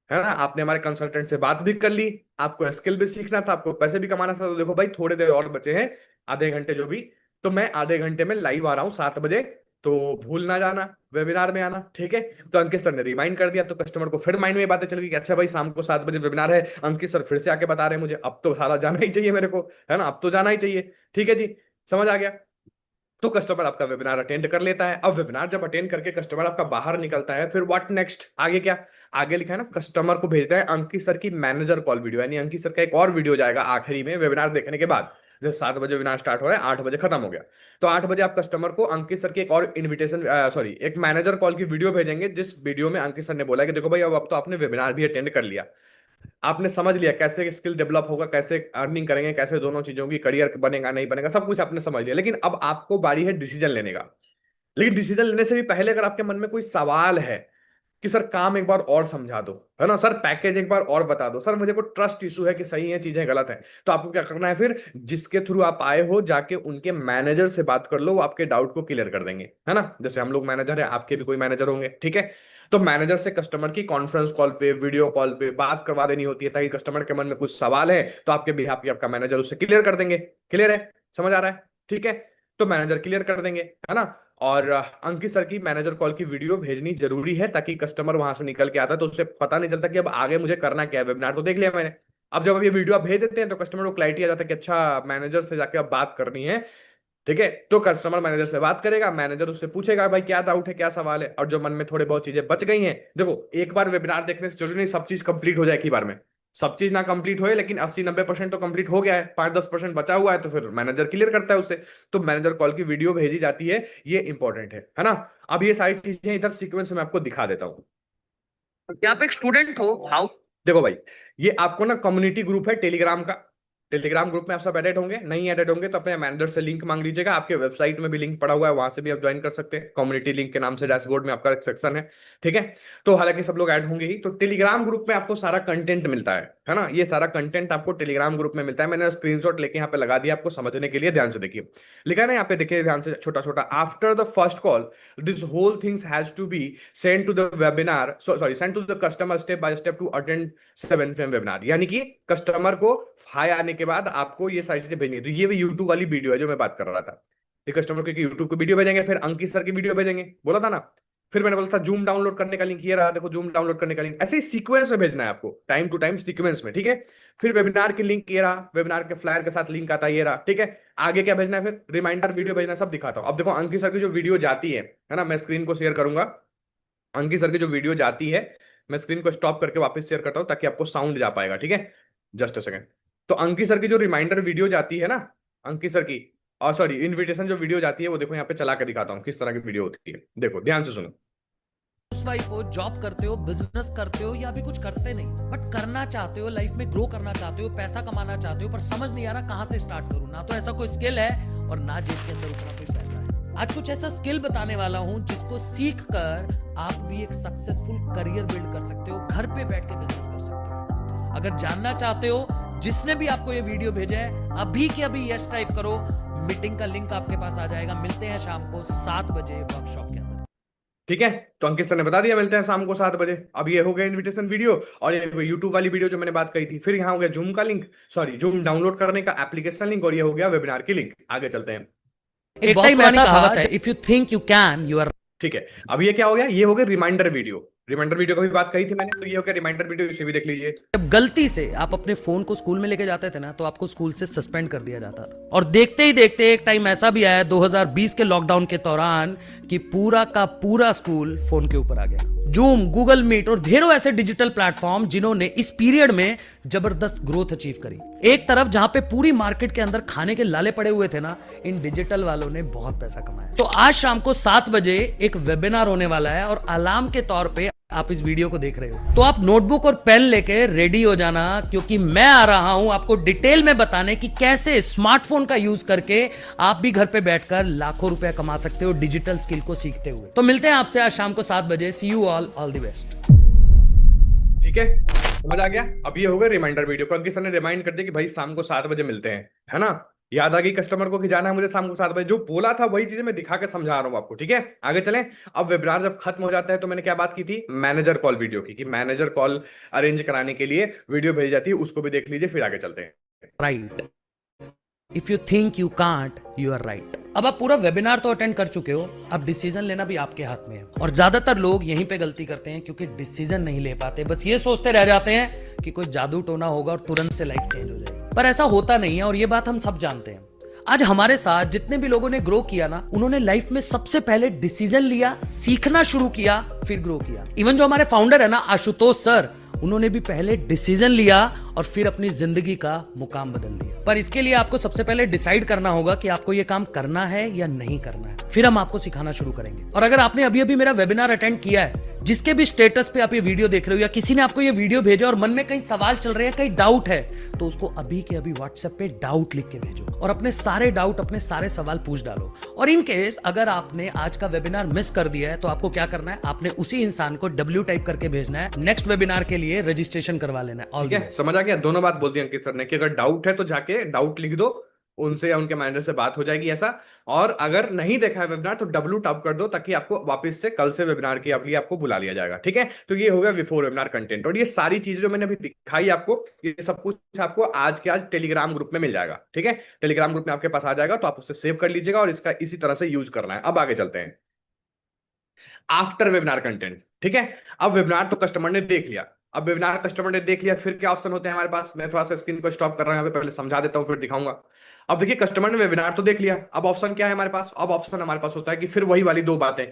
है ना, आपने हमारे कंसल्टेंट से बात भी कर ली, आपको स्किल भी सीखना था, आपको पैसे भी कमाना था, तो देखो भाई थोड़े देर और बचे हैं, आधे घंटे जो भी, तो मैं आधे घंटे में लाइव आ रहा हूँ 7 बजे, तो भूल ना जाना वेबिनार में आना, ठीक है। तो अंकित सर ने रिमाइंड कर दिया, तो कस्टमर को फिर माइंड में ये बातें चल गई कि अच्छा भाई शाम को 7 बजे वेबिनार है, अंकित सर फिर से आके बता रहे हैं मुझे, अब तो साला जाना ही चाहिए मेरे को, है ना, अब तो जाना ही चाहिए, ठीक है जी, समझ आ गया। तो कस्टमर आपका वेबिनार अटेंड कर लेता है। अब वेबिनार जब अटेंड करके कस्टमर आपका बाहर निकलता है, फिर व्हाट नेक्स्ट, आगे क्या, आगे लिखा है ना, कस्टमर को भेजना है अंकित सर की मैनेजर कॉल वीडियो, यानी अंकित सर का एक और वीडियो जाएगा आखिरी में वेबिनार देखने के बाद। जैसे 7 बजे वेबिनार स्टार्ट हो रहा है, 8 बजे खत्म हो गया, तो 8 बजे आप कस्टमर को अंकित सर की एक और इन्विटेशन, सॉरी एक मैनेजर कॉल की वीडियो भेजेंगे, जिस वीडियो में अंकित सर ने बोला कि देखो भाई अब तो आपने वेबिनार भी अटेंड कर लिया, आपने समझ लिया कैसे स्किल डेवलप होगा, कैसे अर्निंग करेंगे, कैसे दोनों चीजों की करियर बनेगा नहीं बनेगा, सब कुछ आपने समझ लिया, लेकिन अब आपको बारी है डिसीजन लेने का। लेकिन डिसीजन लेने से भी पहले अगर आपके मन में कोई सवाल है कि सर काम एक बार और समझा दो, है ना, सर पैकेज एक बार और बता दो, सर मुझे को ट्रस्ट इशू है कि सही है चीजें गलत है, तो आपको क्या करना है, फिर जिसके थ्रू आप आए हो जाके उनके मैनेजर से बात कर लो, वो आपके डाउट को क्लियर कर देंगे, है ना। जैसे हम लोग मैनेजर है, आपके भी कोई मैनेजर होंगे, ठीक है। तो मैनेजर से कस्टमर की कॉन्फ्रेंस कॉल पे, वीडियो कॉल पे बात करवा देनी होती है, ताकि कस्टमर के मन में कुछ सवाल है तो आपके बिहाफ पे आपका मैनेजर उससे क्लियर कर देंगे। क्लियर है? समझ आ रहा है? ठीक है, तो मैनेजर क्लियर कर देंगे, है ना। और अंकित सर की मैनेजर कॉल की वीडियो भेजनी जरूरी है, ताकि कस्टमर वहां से निकल के आता है तो उसे पता नहीं चलता कि अब आगे मुझे करना क्या है। वेबिनार तो देख लिया मैंने, अब जब ये वीडियो आप भेज देते हैं तो कस्टमर को क्लैरिटी आ जाता है कि अच्छा मैनेजर से जाके अब बात करनी है। ठीक है, तो कस्टमर मैनेजर से बात करेगा, मैनेजर उससे पूछेगा भाई क्या डाउट है, क्या सवाल है, और जो मन में थोड़े बहुत चीजें बच गई हैं, देखो एक बार वेबिनार देखने से जरूरी नहीं सब चीज कंप्लीट हो जाए एक ही बार में। सब चीज ना कंप्लीट होए, लेकिन 80-90% तो कंप्लीट हो गया है, 5-10% बचा हुआ है, तो फिर मैनेजर क्लियर करता है उससे। तो मैनेजर कॉल की वीडियो भेजी जाती है, ये इंपॉर्टेंट है ना। अब ये सारी चीजें इधर सीक्वेंस में आपको दिखा देता हूँ। यहाँ पे एक स्टूडेंट हो, हाउ, देखो भाई, ये आपको ना कम्युनिटी ग्रुप है टेलीग्राम का। टेलीग्राम ग्रुप में आप सब एडेड होंगे, नहीं एडेड होंगे तो अपने मैनेजर से लिंक मांग लीजिएगा, आपके वेबसाइट में भी लिंक पड़ा हुआ है, वहां से भी आप ज्वाइन कर सकते हैं। कम्युनिटी लिंक के नाम से डैशबोर्ड में आपका एक सेक्शन है। ठीक है, तो हालांकि सब लोग ऐड होंगे ही, तो टेलीग्राम ग्रुप में आपको सारा कंटेंट मिलता है ना। ये सारा कंटेंट आपको टेलीग्राम ग्रुप में मिलता है। मैंने स्क्रीनशॉट लेके यहाँ पे लगा दिया आपको समझने के लिए, ध्यान से देखिए। लिखा है ना यहाँ पे, देखिए ध्यान से, छोटा छोटा, after the first call this whole things has to be send to the webinar, sorry send to the customer step by step to attend 7 PM webinar. यानी कि कस्टमर को हाई आने के बाद आपको ये सारी चीजें भेजनी है। तो ये भी यूट्यूब वाली वीडियो है जो मैं बात कर रहा था। ये कस्टमर को यूट्यूब की वीडियो भेजेंगे, फिर अंकित सर की वीडियो भेजेंगे, बोला था ना। फिर मैंने बोला था जूम डाउनलोड करने का लिंक, ये रहा देखो, जूम डाउनलोड करने का लिंक। ऐसे ही सीक्वेंस में भेजना है आपको, टाइम टू टाइम सीक्वेंस में। ठीक है, फिर वेबिनार की लिंक ये रहा, वेबिनार के फ्लायर के साथ लिंक आता है, ये रहा। ठीक है, आगे क्या भेजना है, फिर रिमाइंडर वीडियो भेजना है, सब दिखाता हूं। अब देखो अंकित सर की जो वीडियो जाती है ना, मैं स्क्रीन को शेयर करूंगा। अंकित सर की जो वीडियो जाती है, मैं स्क्रीन को स्टॉप करके वापस शेयर करता हूं ताकि आपको साउंड जा पाएगा। ठीक है, जस्ट अ सेकंड। तो अंकित सर की जो रिमाइंडर वीडियो जाती है ना, अंकित सर की, और सॉरी इनविटेशन जो वीडियो जाती है, वो देखो यहाँ पे चला के दिखाता हूँ किस तरह की वीडियो होती है। देखो ध्यान से सुनो। हाउसवाइफ हो, जॉब करते हो, बिजनेस करते हो, या अभी कुछ करते नहीं बट करना चाहते हो, लाइफ में ग्रो करना चाहते हो, पैसा कमाना चाहते हो, पर समझ नहीं आ रहा कहां से स्टार्ट करूं। ना तो ऐसा कोई स्किल है और ना जेब के अंदर उतना कोई पैसा है। आज कुछ ऐसा स्किल बताने वाला हूं जिसको सीख कर आप भी एक सक्सेसफुल करियर बिल्ड कर सकते हो, घर पे बैठ के बिजनेस कर सकते हो। अगर जानना चाहते हो, जिसने भी आपको ये वीडियो भेजा है, अभी के अभी यस टाइप करो, मीटिंग का लिंक आपके पास आ जाएगा। मिलते हैं शाम को 7 बजे वर्कशॉप के अंदर। ठीक है, तो अंकित सर ने बता दिया, मिलते हैं शाम को 7 बजे। अब ये हो गया इनविटेशन वीडियो, और ये यूट्यूब वाली वीडियो जो मैंने बात कही थी। फिर यहाँ हो गया जूम का लिंक, सॉरी जूम डाउनलोड करने का एप्लीकेशन लिंक, और ये हो गया वेबिनार की लिंक। आगे चलते हैं। एक टाइम ऐसा कहावत है, if you think you can you are. ठीक है, अब ये क्या हो गया, ये हो गया रिमाइंडर वीडियो। रिमाइंडर वीडियो का भी बात कही थी मैंने, तो ये हो गया रिमाइंडर वीडियो, इसे भी देख लीजिए। जब गलती से आप अपने फोन को स्कूल में लेके जाते थे ना, तो आपको स्कूल से सस्पेंड कर दिया जाता था। और देखते ही देखते एक टाइम ऐसा भी आया 2020 के लॉकडाउन के दौरान कि पूरा का पूरा स्कूल फोन के ऊपर आ गया। जूम, गूगल मीट और ढेरों ऐसे डिजिटल प्लेटफॉर्म जिन्होंने इस पीरियड में जबरदस्त ग्रोथ अचीव करी। एक तरफ जहां पे पूरी मार्केट के अंदर खाने के लाले पड़े हुए थे ना, इन डिजिटल वालों ने बहुत पैसा कमाया। तो आज शाम को 7 बजे एक वेबिनार होने वाला है, और अलार्म के तौर पे आप इस वीडियो को देख रहे हो, तो आप नोटबुक और पेन लेके रेडी हो जाना, क्योंकि मैं आ रहा हूं आपको डिटेल में बताने कि कैसे स्मार्टफोन का यूज करके आप भी घर पे बैठकर लाखों रुपया कमा सकते हो डिजिटल स्किल को सीखते हुए। तो मिलते हैं आपसे आज शाम को 7 बजे। सी यू ऑल द बेस्ट। ठीक है, समझ आ गया। अब ये हो गया रिमाइंडर वीडियो को, अंकित सर ने रिमाइंड कर दिया कि भाई शाम को 7 बजे मिलते हैं, है ना। याद आ गई कस्टमर को कि जाना है मुझे शाम को 7 बजे। जो बोला था वही चीजें मैं दिखा के समझा रहा हूँ आपको। ठीक है, आगे चलें। अब वेबिनार जब खत्म हो जाता है तो मैंने क्या बात की थी, मैनेजर कॉल वीडियो की, कि मैनेजर कॉल अरेंज कराने के लिए वीडियो भेजी जाती है, उसको भी देख लीजिए, फिर आगे चलते हैं। Right, if you think you can't you are right. अब आप पूरा वेबिनार तो अटेंड कर चुके हो, अब डिसीजन लेना भी आपके हाथ में है। और ज्यादातर लोग यहीं पे गलती करते हैं, क्योंकि डिसीजन नहीं ले पाते, बस ये सोचते रह जाते हैं कि कोई जादू टोना होगा और तुरंत से लाइफ चेंज हो जाएगी। पर ऐसा होता नहीं है, और ये बात हम सब जानते हैं। आज हमारे साथ जितने भी लोगों ने ग्रो किया ना, उन्होंने लाइफ में सबसे पहले डिसीजन लिया, सीखना शुरू किया, फिर ग्रो किया। इवन जो हमारे फाउंडर है ना, आशुतोष सर, उन्होंने भी पहले डिसीजन लिया और फिर अपनी जिंदगी का मुकाम बदल दिया। पर इसके लिए आपको सबसे पहले डिसाइड करना होगा कि आपको ये काम करना है या नहीं करना है, फिर हम आपको सिखाना शुरू करेंगे। और अगर आपने अभी अभी मेरा वेबिनार अटेंड किया है, जिसके भी स्टेटस पे आप ये वीडियो देख रहे हो, या किसी ने आपको ये वीडियो भेजा और मन में कई सवाल चल रहे हैं, कई डाउट है, तो उसको अभी के अभी व्हाट्सएप पे डाउट लिख के भेजो और अपने सारे डाउट, अपने सारे सवाल पूछ डालो। और इन केस अगर आपने आज का वेबिनार मिस कर दिया है, तो आपको क्या करना है, आपने उसी इंसान को W टाइप करके भेजना है, नेक्स्ट वेबिनार के लिए रजिस्ट्रेशन करवा लेना है। समझ आ गया। दोनों बात बोल दी अंकित सर ने कि अगर डाउट है तो जाके डाउट लिख दो, उनसे या उनके मैनेजर से बात हो जाएगी ऐसा। और अगर नहीं देखा है वेबिनार तो डब्लू टॉप कर दो, ताकि आपको वापस से कल से वेबिनार के लिए आपको बुला लिया जाएगा। ठीक है, तो ये हो गया बिफोर वेबिनार कंटेंट। और ये सारी चीजें जो मैंने अभी दिखाई आपको, ये सब कुछ आपको आज के आज टेलीग्राम ग्रुप में मिल जाएगा। ठीक है, टेलीग्राम ग्रुप में आपके पास आ जाएगा, तो आप उसे सेव कर लीजिएगा और इसका इसी तरह से यूज करना है। अब आगे चलते हैं आफ्टर वेबिनार कंटेंट। ठीक है, अब वेबिनार तो कस्टमर ने देख लिया। अब वेबिनार कस्टमर ने देख लिया, फिर क्या ऑप्शन होते हैं हमारे पास? मैं थोड़ा सा स्क्रीन को स्टॉप कर रहा हूं यहाँ पे, पहले समझा देता हूँ फिर दिखाऊंगा। अब देखिए, कस्टमर ने वेबिनार तो देख लिया, अब ऑप्शन क्या है हमारे पास? अब ऑप्शन हमारे पास होता है कि फिर वही वाली दो बातें,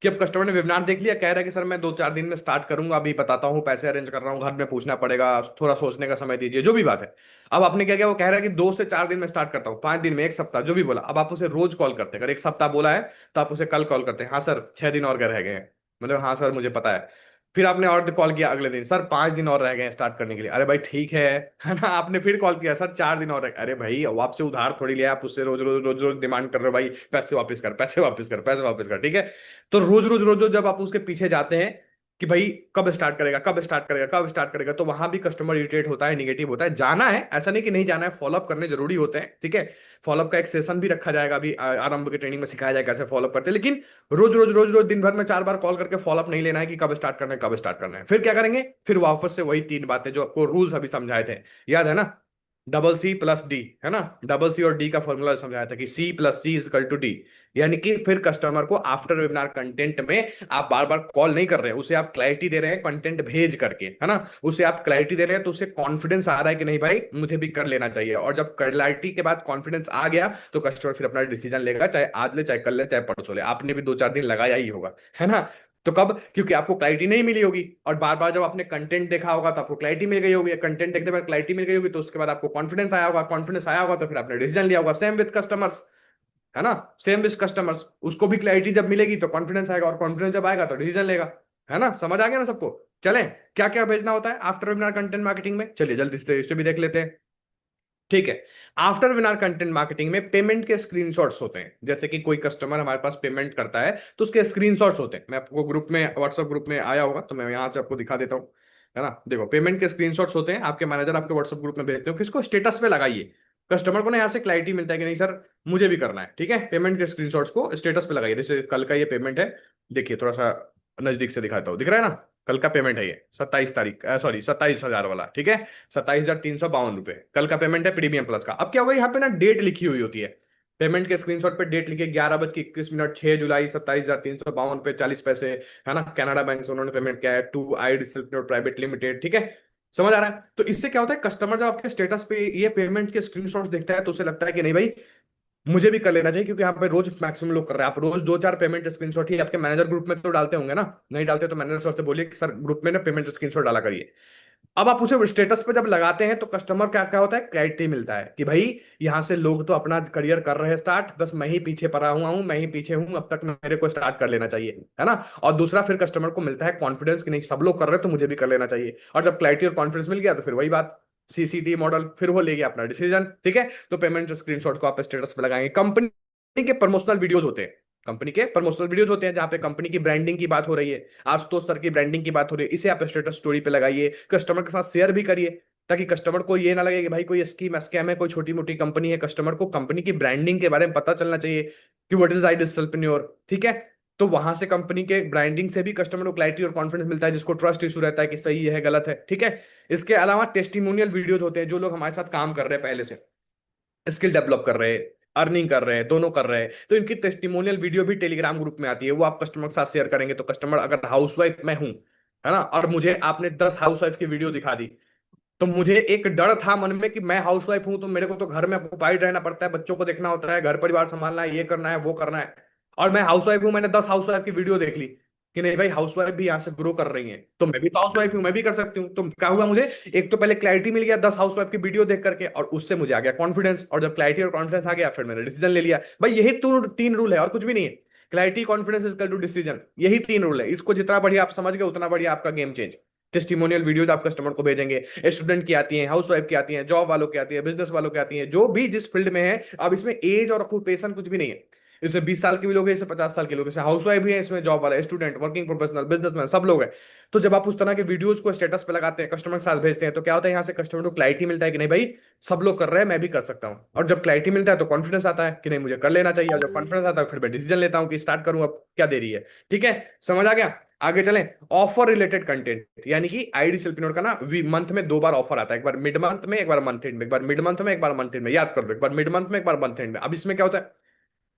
कि अब कस्टमर ने वेबिनार देख लिया, कह रहा है कि सर मैं 2-4 दिन में स्टार्ट करूंगा, अभी बताता हूँ, पैसे अरेंज कर रहा हूँ, घर में पूछना पड़ेगा, थोड़ा सोचने का समय दीजिए, जो भी बात है। अब आपने क्या किया, वो कह रहा है कि 2 से 4 दिन में स्टार्ट करता हूँ, 5 दिन में, एक सप्ताह, जो भी बोला। अब आप उसे रोज कॉल करते हैं, अगर एक सप्ताह बोला है तो आप उसे कल कॉल करते हैं, हाँ सर 6 दिन और रह गए हैं, मतलब हाँ सर मुझे पता है। फिर आपने और कॉल किया अगले दिन, सर 5 दिन और रह गए हैं स्टार्ट करने के लिए, अरे भाई ठीक है ना। आपने फिर कॉल किया, सर 4 दिन और रह गए, अरे भाई अब आपसे उधार थोड़ी लिया, आप उससे रोज रोज रोज रोज डिमांड कर रहे हो, भाई पैसे वापस कर, पैसे वापस कर, पैसे वापस कर। ठीक है, तो रोज रोज रोज रोज जब आप उसके पीछे जाते हैं कि भाई कब स्टार्ट करेगा, कब स्टार्ट करेगा, कब स्टार्ट करेगा, तो वहां भी कस्टमर इरिटेट होता है, निगेटिव होता है। जाना है, ऐसा नहीं कि नहीं जाना है, फॉलोअप करने जरूरी होते हैं। ठीक है, फॉलोअप का एक सेशन भी रखा जाएगा, अभी आरंभ की ट्रेनिंग में सिखाया जाएगा कैसे फॉलोअप करते हैं। लेकिन रोज रोज रोज रोज दिन भर में 4 बार कॉल करके फॉलोअप नहीं लेना है कि कब स्टार्ट करना है, कब स्टार्ट करना है। फिर क्या करेंगे? फिर वापस से वही 3 बातें जो आपको रूल्स अभी समझाए थे, याद है ना? डबल सी प्लस डी, है ना? डबल सी और डी का फॉर्मूला समझाया था कि C plus C is equal to D. यानी कि फिर कस्टमर को आफ्टर वेबिनार कंटेंट में आप बार बार कॉल नहीं कर रहे हैं, उसे आप क्लैरिटी दे रहे हैं कंटेंट भेज करके, है ना? उसे आप क्लैरिटी दे रहे हैं, तो उसे कॉन्फिडेंस आ रहा है कि नहीं भाई मुझे भी कर लेना चाहिए। और जब क्लैरिटी के बाद कॉन्फिडेंस आ गया तो कस्टमर फिर अपना डिसीजन लेगा, चाहे आज ले, चाहे कल ले, चाहे परसों ले। आपने भी 2-4 दिन लगाया ही होगा, है ना? तो कब? क्योंकि आपको क्लैरिटी नहीं मिली होगी, और बार बार जब आपने कंटेंट देखा होगा तो आपको क्लैरिटी मिल गई होगी, कंटेंट देखने के बाद क्लैरिटी मिल गई होगी, तो उसके बाद आपको कॉन्फिडेंस आया होगा, कॉन्फिडेंस आया होगा तो फिर आपने डिसीजन लिया होगा। सेम विद कस्टमर्स, है ना? सेम विद कस्टमर्स, उसको भी क्लैरिटी जब मिलेगी तो कॉन्फिडेंस आएगा, और कॉन्फिडेंस जब आएगा तो डिसीजन लेगा। है ना? समझ आ गया ना सबको? चलें, क्या क्या भेजना होता है आफ्टर वेबिनार कंटेंट मार्केटिंग में? चलिए जल्दी से इसे भी देख लेते हैं। ठीक है, आफ्टर वेबिनार कंटेंट मार्केटिंग में पेमेंट के स्क्रीनशॉट्स होते हैं। जैसे कि कोई कस्टमर हमारे पास पेमेंट करता है तो उसके स्क्रीनशॉट्स होते हैं। मैं आपको ग्रुप में, व्हाट्सएप ग्रुप में आया होगा तो मैं यहां से आपको दिखा देता हूँ, है ना? देखो, पेमेंट के स्क्रीनशॉट्स होते हैं, आपके मैनेजर आपके व्हाट्सएप ग्रुप में भेजते हो, किसको? स्टेटस पे लगाइए। कस्टमर को ना यहाँ से क्लैरिटी मिलता है कि नहीं सर मुझे भी करना है। ठीक है, पेमेंट के स्क्रीनशॉट्स को स्टेटस पे लगाइए। जैसे कल का ये पेमेंट है, देखिए थोड़ा सा नजदीक से दिखाता हूँ, दिख रहा है ना? कल का पेमेंट है ये, 27 तारीख, सॉरी 27,000 वाला। ठीक है, 27,352 रुपए कल का पेमेंट है प्रीमियम प्लस का। अब क्या होगा, यहाँ पे ना डेट लिखी हुई होती है, पेमेंट के स्क्रीनशॉट पे डेट लिखी है 11:21, 6 जुलाई, 27,352 रुपए 40 पैसे, है ना? कनाडा बैंक से उन्होंने पेमेंट किया है, two I distributor private limited. ठीक है, समझ आ रहा है? तो इससे क्या होता है, कस्टमर जब आपके स्टेटस पे ये पेमेंट के स्क्रीनशॉट देखता है तो उसे लगता है कि नहीं भाई मुझे भी कर लेना चाहिए, क्योंकि यहाँ पे रोज मैक्सिमम लोग कर रहे हैं। आप रोज 2-4 पेमेंट स्क्रीनशॉट ही आपके मैनेजर ग्रुप में तो डालते होंगे ना? नहीं डालते तो मैनेजर सर से बोलिए कि सर ग्रुप में ना पेमेंट स्क्रीनशॉट डाला करिए। अब आप उसे स्टेटस पे जब लगाते हैं तो कस्टमर क्या क्या होता है, क्लैरिटी मिलता है कि भाई यहाँ से लोग तो अपना करियर कर रहे हैं स्टार्ट, बस मैं ही पीछे पड़ा हुआ हूँ, मैं ही पीछे हूँ, अब तक मेरे को स्टार्ट कर लेना चाहिए, है ना? और दूसरा, फिर कस्टमर को मिलता है कॉन्फिडेंस कि नहीं सब लोग कर रहे हैं तो मुझे भी कर लेना चाहिए। और जब क्लैरिटी और कॉन्फिडेंस मिल गया तो फिर वही बात, सीसीडी मॉडल, फिर वो ले गया अपना डिसीजन। ठीक है, तो पेमेंट स्क्रीनशॉट को आप स्टेटस पे लगाएंगे। कंपनी के प्रमोशनल वीडियोज होते हैं, कंपनी के प्रमोशनल वीडियोज होते हैं जहां पे कंपनी की ब्रांडिंग की बात हो रही है, आशुतोष सर की ब्रांडिंग की बात हो रही है, इसे आप स्टेटस स्टोरी पे लगाइए, कस्टमर के साथ शेयर भी करिए, ताकि कस्टमर को ये ना लगे कि भाई कोई स्कीम स्कैम है, कोई छोटी मोटी कंपनी है। कस्टमर को कंपनी की ब्रांडिंग के बारे में पता चलना चाहिए कि व्हाट इज आई डिस्टरप्रेन्योर। ठीक है, तो वहां से कंपनी के ब्रांडिंग से भी कस्टमर को क्लैरिटी और कॉन्फिडेंस मिलता है, जिसको ट्रस्ट इशू रहता है कि सही है गलत है। ठीक है, इसके अलावा टेस्टिमोनियल वीडियोज होते हैं, जो लोग हमारे साथ काम कर रहे हैं पहले से, स्किल डेवलप कर रहे हैं, अर्निंग कर रहे हैं, दोनों कर रहे हैं, तो इनकी टेस्टिमोनियल वीडियो भी टेलीग्राम ग्रुप में आती है, वो आप कस्टमर के साथ शेयर करेंगे। तो कस्टमर, अगर हाउसवाइफ मैं हूं, है ना, और मुझे आपने 10 हाउसवाइफ की वीडियो दिखा दी, तो मुझे एक डर था मन में कि मैं हाउसवाइफ हूं तो मेरे को तो घर में ऑक्युपाइड रहना पड़ता है, बच्चों को देखना होता है, घर परिवार संभालना है, ये करना है, वो करना है। और मैं हाउसवाइफ हूं, मैंने 10 हाउसवाइफ की वीडियो देख ली कि नहीं भाई हाउसवाइफ भी यहाँ से ग्रो कर रही हैं, तो मैं भी तो हाउसवाइफ हूँ, मैं भी कर सकती हूँ। तो क्या हुआ, मुझे एक तो पहले क्लैरिटी मिल गया 10 हाउसवाइफ की वीडियो देख करके, और उससे मुझे आ गया कॉन्फिडेंस, और जब क्लैरिटी और कॉन्फिडेंस आ गया फिर मैंने डिसीजन ले लिया। भाई यही 3 रूल है और कुछ भी नहीं है। Clarity, confidence equal to decision, यही 3 रूल है। इसको जितना बढ़िया आप समझ गए उतना बढ़िया आपका गेम चेंज। टेस्टिमोनियल वीडियोज आप कस्टमर को भेजेंगे, स्टूडेंट की आती हैं, हाउस वाइफ की आती हैं, जॉब वालों की आती है, बिजनेस वालों की आती हैं, जो भी जिस फील्ड में है। अब इसमें एज और ऑक्यूपेशन कुछ भी नहीं है। इसमें 20 साल के भी लोग हैं, इसमें 50 साल के लोग हैं, इसमें हाउस वाइफ भी है, इसमें जॉब वाला, स्टूडेंट, वर्किंग प्रोफेशनल, बिजनेसमैन, सब लोग हैं। तो जब आप उस तरह के वीडियोज को स्टेटस पे लगाते हैं, कस्टमर के साथ भेजते हैं, तो क्या होता है, यहाँ से कस्टमर को क्लैरिटी मिलता है कि नहीं भाई सब लोग कर रहे हैं, मैं भी कर सकता हूँ। और जब क्लैरिटी मिलता है तो कॉन्फिडेंस आता है कि नहीं मुझे कर लेना चाहिए। और जब कॉन्फिडेंस आता है फिर मैं डिसीजन लेता हूँ कि स्टार्ट करूँ, अब क्या देरी है। ठीक है, समझ आ गया। आगे चलें। ऑफर रिलेटेड कंटेंट, यानी कि आईडी सेल्फिनोर का ना मंथ में 2 बार ऑफर आता है, एक बार मिड मंथ में, एक बार मंथ एंड में, एक बार मिड मंथ में, एक बार मंथ एंड में, याद कर लो, एक बार मिड मंथ में, एक बार मंथ एंड में। अब इसमें क्या होता है,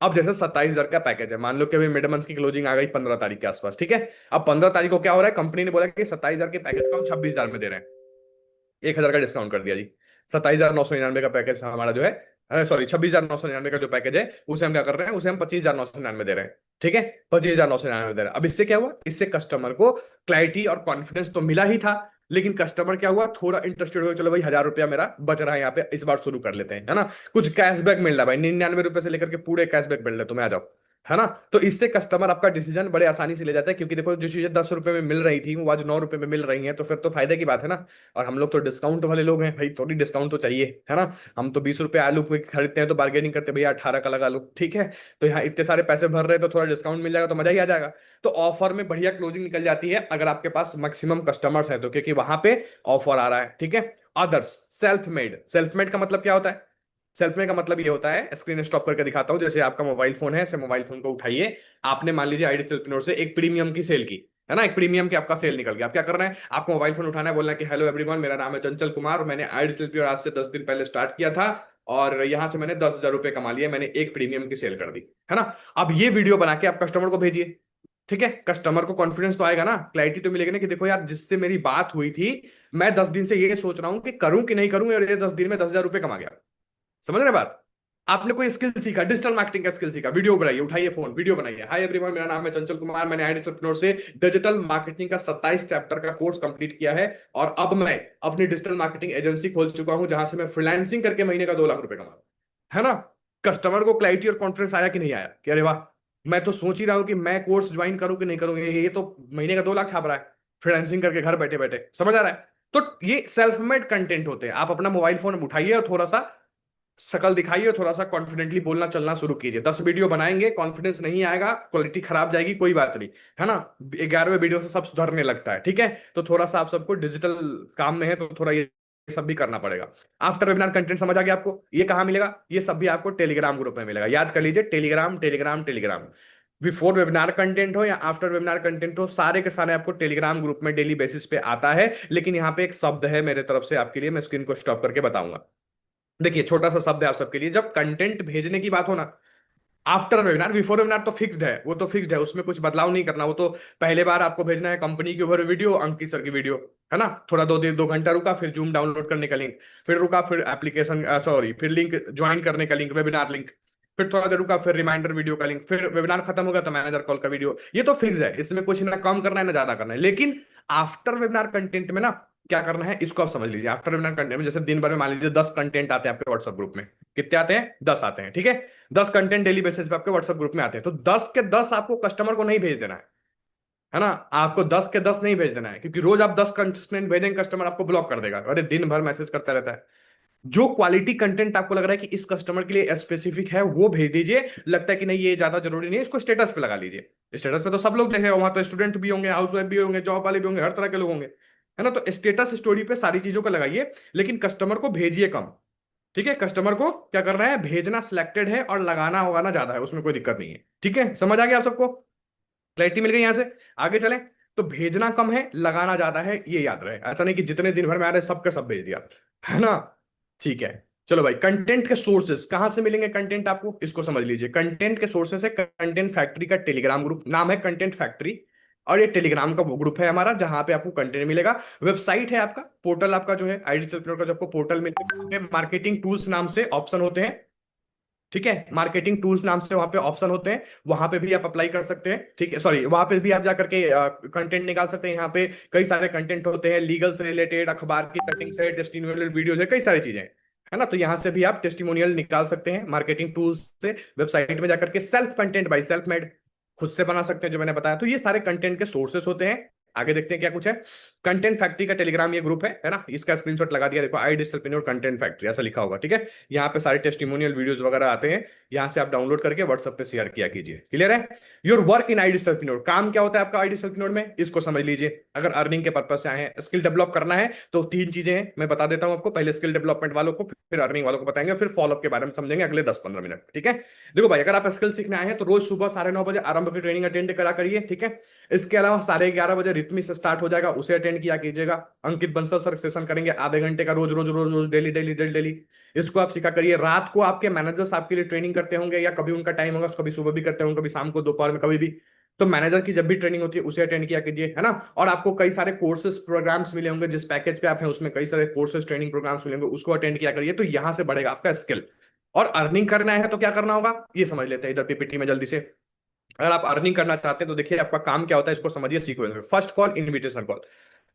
अब जैसे 27,000 का पैकेज है, मान लो कि अभी मिड मंथ की क्लोजिंग आ गई 15 तारीख के आसपास, ठीक है। अब 15 तारीख को क्या हो रहा है, कंपनी ने बोला कि 27,000 के पैकेज को हम 26,000 में दे रहे हैं, 1,000 का डिस्काउंट कर दिया जी। 27,999 का पैकेज हमारा जो है, अरे सॉरी, 26,999 का जो पैकेज है उसे हम क्या कर रहे हैं, उसे हम 25,999 दे रहे हैं। ठीक है, 25,999 दे रहे हैं। अब इससे क्या हुआ, इससे कस्टमर को क्लैरिटी और कॉन्फिडेंस तो मिला ही था, लेकिन कस्टमर क्या हुआ, थोड़ा इंटरेस्टेड हो, चलो भाई 1,000 रुपया मेरा बच रहा है यहाँ पे, इस बार शुरू कर लेते हैं, है ना। कुछ कैशबैक मिल रहा है भाई, 99 रुपए से लेकर के पूरे कैशबैक मिल रहे, तुम्हें आ जाओ, है ना। तो इससे कस्टमर आपका डिसीजन बड़े आसानी से ले जाता है, क्योंकि देखो जो चीजें 10 रुपए में मिल रही थी वो आज 9 रुपए में मिल रही हैं, तो फिर तो फायदे की बात है ना। और हम लोग तो डिस्काउंट वाले लोग हैं भाई, थोड़ी डिस्काउंट तो चाहिए, है ना। हम तो 20 रुपए आलू को खरीदते हैं तो बार्गेनिंग करते हैं, भैया 18 का लगा लो, ठीक है। तो यहाँ इतने सारे पैसे भर रहे हैं तो थोड़ा डिस्काउंट मिल जाएगा तो मजा ही आ जाएगा। तो ऑफर में बढ़िया क्लोजिंग निकल जाती है अगर आपके पास मैक्सिमम कस्टमर्स है तो, क्योंकि वहां पे ऑफर आ रहा है, ठीक है। Others, self made, self made का मतलब क्या होता है, सेल्फ मेड का मतलब ये होता है, स्क्रीन स्टॉप करके दिखाता हूं, जैसे आपका मोबाइल फोन है, ऐसे मोबाइल फोन को उठाइए, आपने मान लीजिए आईडी सेल्फिनोर से एक प्रीमियम की सेल की, है ना, एक प्रीमियम की आपका सेल निकल गया। आप क्या करना है, आपको मोबाइल फोन उठाना है, बोलना है कि हेलो एवरीवन, मेरा नाम है चंचल कुमार और मैंने आईडी सेल्फिनोर आज से 10 दिन पहले स्टार्ट किया था और यहां से मैंने 10,000 रुपए कमा लिए, मैंने एक प्रीमियम की सेल कर दी, है ना। अब ये वीडियो बना के आप कस्टमर को भेजिए, ठीक है। कस्टमर को कॉन्फिडेंस तो आएगा ना, क्लैरिटी तो मिलेगी ना कि देखो यार जिससे मेरी बात हुई थी, मैं 10 दिन से ये सोच रहा हूं कि करूं कि नहीं करूं, और ये 10 दिन में 10,000 रुपए कमा गया। समझ रहे बात। आपने कोई स्किल सीखा, डिजिटल मार्केटिंग का स्किल सीखा, वीडियो बनाइए, उठाइए फोन, वीडियो बनाइए, हाय एवरीवन मेरा नाम है चंचल कुमार, मैंने आईडी एंटरप्रेन्योर से डिजिटल मार्केटिंग का 27 चैप्टर का कोर्स कंप्लीट किया है और अब मैं अपनी डिजिटल मार्केटिंग एजेंसी खोल चुका हूं जहां से मैं फ्रीलांसिंग करके महीने का 2 लाख रुपए कमा रहा हूं, है ना। कस्टमर को क्लैरिटी और कॉन्फिडेंस आया कि नहीं आया, कि अरे वाह, मैं तो सोच ही रहा हूं कि मैं कोर्स ज्वाइन करूं कि नहीं करूं, ये तो महीने का 2 लाख छाप रहा है फ्रीलांसिंग करके घर बैठे बैठे, समझ आ रहा है। तो ये सेल्फ मेड कंटेंट होते हैं। आप अपना मोबाइल फोन उठाइए और थोड़ा सा शकल दिखाइए और थोड़ा सा कॉन्फिडेंटली बोलना चलना शुरू कीजिए। 10 वीडियो बनाएंगे, कॉन्फिडेंस नहीं आएगा, क्वालिटी खराब जाएगी, कोई बात नहीं, है ना। 11वें वीडियो से सब सुधरने लगता है, ठीक है। तो थोड़ा सा आप सबको डिजिटल काम में है तो थोड़ा ये सब भी करना पड़ेगा। आफ्टर वेबिनार कंटेंट समझ आ गया आपको, ये कहाँ मिलेगा, ये सब भी आपको टेलीग्राम ग्रुप में मिलेगा, याद कर लीजिए, Telegram Telegram Telegram. Before webinar content हो या आफ्टर वेबिनार कंटेंट हो, सारे के सारे आपको टेलीग्राम ग्रुप में डेली बेसिस पे आता है। लेकिन यहाँ पे एक शब्द है मेरे तरफ से आपके लिए, मैं स्क्रीन को स्टॉप करके बताऊंगा। देखिए छोटा सा शब्द है आप सबके लिए, जब कंटेंट भेजने की बात हो ना, आफ्टर वेबिनार, बिफोर वेबिनार तो फिक्स्ड है, वो तो फिक्स्ड है, उसमें कुछ बदलाव नहीं करना। वो तो पहले बार आपको भेजना है कंपनी के ऊपर वीडियो, अंकित सर की वीडियो, है ना। थोड़ा 2 घंटा रुका, फिर जूम डाउनलोड करने का लिंक, फिर रुका, फिर एप्लीकेशन सॉरी फिर लिंक ज्वाइन करने का लिंक, वेबिनार लिंक, फिर थोड़ा देर रुका, फिर रिमाइंडर वीडियो का लिंक, फिर वेबिनार खत्म होगा तो मैनेजर कॉल का वीडियो। ये तो फिक्स है, इसमें कुछ ना कम करना है ना ज्यादा करना है। लेकिन आफ्टर वेबिनार कंटेंट में ना क्या करना है, इसको आप समझ लीजिए। आफ्टर वेबिनार कंटेंट में जैसे दिन भर में मान लीजिए 10 कंटेंट आते हैं आपके व्हाट्सएप ग्रुप में, कितने आते हैं, 10 आते हैं, ठीक है। 10 कंटेंट डेली बेसिस पे आपके व्हाट्सएप ग्रुप में आते हैं, तो 10 के 10 आपको कस्टमर को नहीं भेज देना है ना। आपको 10 के 10 नहीं भेज देना है, क्योंकि रोज आप 10 कंटेंट भेजेंगे कस्टमर आपको ब्लॉक कर देगा, अरे दिन भर मैसेज करता रहता है। जो क्वालिटी कंटेंट आपको लग रहा है कि इस कस्टमर के लिए स्पेसिफिक है वो भेज दीजिए। लगता है कि नहीं ये ज्यादा जरूरी नहीं है, इसको स्टेटस पे लगा लीजिए। स्टेटस पे तो सब लोग देखेगा, वहां तो स्टूडेंट भी होंगे, हाउस वाइफ भी होंगे, जॉब वाले भी होंगे, हर तरह के लोग होंगे, है ना। तो स्टेटस स्टोरी पे सारी चीजों को लगाइए, लेकिन कस्टमर को भेजिए कम, ठीक है। कस्टमर को क्या करना है, भेजना सिलेक्टेड है और लगाना होगाना ज्यादा है, उसमें कोई दिक्कत नहीं है, ठीक है। समझ आ गया आप सबको, क्लैरिटी मिल गई यहां से। आगे चलें। तो भेजना कम है, लगाना ज्यादा है, ये याद रहे। ऐसा नहीं कि जितने दिन भर में आ रहे सबके सब भेज दिया, है ना। ठीक है, चलो भाई, कंटेंट के सोर्सेस कहां से मिलेंगे, कंटेंट आपको इसको समझ लीजिए। कंटेंट के सोर्सेस है कंटेंट फैक्ट्री का टेलीग्राम ग्रुप, नाम है कंटेंट फैक्ट्री, और ये टेलीग्राम का वो ग्रुप है हमारा जहां पे आपको कंटेंट मिलेगा। वेबसाइट है आपका, पोर्टल आपका जो है आईडी सेल्फिनोर का, जो आपको पोर्टल मिलेगा, मार्केटिंग टूल्स नाम से ऑप्शन होते हैं, ठीक है। मार्केटिंग टूल्स नाम से वहां पे ऑप्शन होते हैं, वहां पे भी आप अप्लाई कर सकते हैं, ठीक है। सॉरी, वहां पे भी आप जाकर के कंटेंट निकाल सकते हैं। यहाँ पे कई सारे कंटेंट होते हैं, लीगल से रिलेटेड, अखबार की कटिंग से, टेस्टिमोनियल वीडियो है, कई सारी चीजें हैं, है ना। तो यहाँ से भी आप टेस्टिमोनियल निकाल सकते हैं मार्केटिंग टूल्स से। वेबसाइट में जाकर के self content by self made खुद से बना सकते हैं, जो मैंने बताया। तो ये सारे कंटेंट के सोर्सेस होते हैं, आगे देखते हैं क्या कुछ है। कंटेंट फैक्ट्री का टेलीग्राम ये ग्रुप है ना, इसका स्क्रीनशॉट लगा दिया, देखो आई डिजिटल कंटेंट फैक्ट्री ऐसा लिखा होगा, ठीक है। यहाँ पे सारे टेस्टिमोनियल वीडियोस वगैरह आते हैं, यहाँ से आप डाउनलोड करके व्हाट्सएप पे शेयर किया कीजिए। क्लियर है। Your work in I digital, काम क्या होता है आपका आई डिजिटल में, इसको समझ लीजिए। अगर अर्निंग के पर्पज से आए हैं, स्किल डेवलप करना है, तो तीन चीजें हैं मैं बता देता हूं आपको। पहले स्किल डेवलपमेंट वालों को, फिर अर्निंग वालों को बताएंगे, फिर फॉलोअप के बारे में समझेंगे अगले 10-15 मिनट, ठीक है। देखो भाई, अगर आप स्किल सीखने आए हैं तो रोज सुबह 9:30 बजे आरंभ की ट्रेनिंग अटेंड करा करिए, ठीक है। इसके अलावा 11:30 बजे रिथमी से स्टार्ट हो जाएगा, उसे अटेंड किया कीजिएगा। अंकित बंसल सर सेशन करेंगे आधे घंटे का, रोज रोज रोज रोज, डेली डेली डेली डेली। इसको आप सीखा करिए। रात को आपके मैनेजर्स आपके लिए ट्रेनिंग करते होंगे, या कभी उनका टाइम होगा, कभी सुबह भी करते होंगे, कभी शाम को, दोपहर में, कभी भी। तो मैनेजर की जब भी ट्रेनिंग होती है उसे अटेंड किया कीजिए, है ना। और आपको कई सारे कोर्सेज प्रोग्राम्स मिले होंगे, जिस पैकेज पे आप हैं उसमें कई सारे कोर्सेज ट्रेनिंग प्रोग्राम्स मिलेंगे, उसको अटेंड किया करिए। तो यहां से बढ़ेगा आपका स्किल। और अर्निंग करना है तो क्या करना होगा ये समझ लेते हैं इधर पीपीटी में जल्दी से। अगर आप अर्निंग करना चाहते हैं तो देखिए आपका काम क्या होता है, इसको समझिए सीक्वेंस में। First call, invitation call.